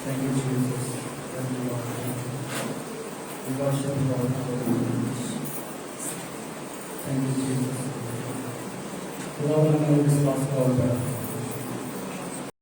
Thank you, Jesus. Thank you, Lord. We worship you, Lord. Hallelujah. Thank you, Jesus. खुदा ने हमें विश्वास का और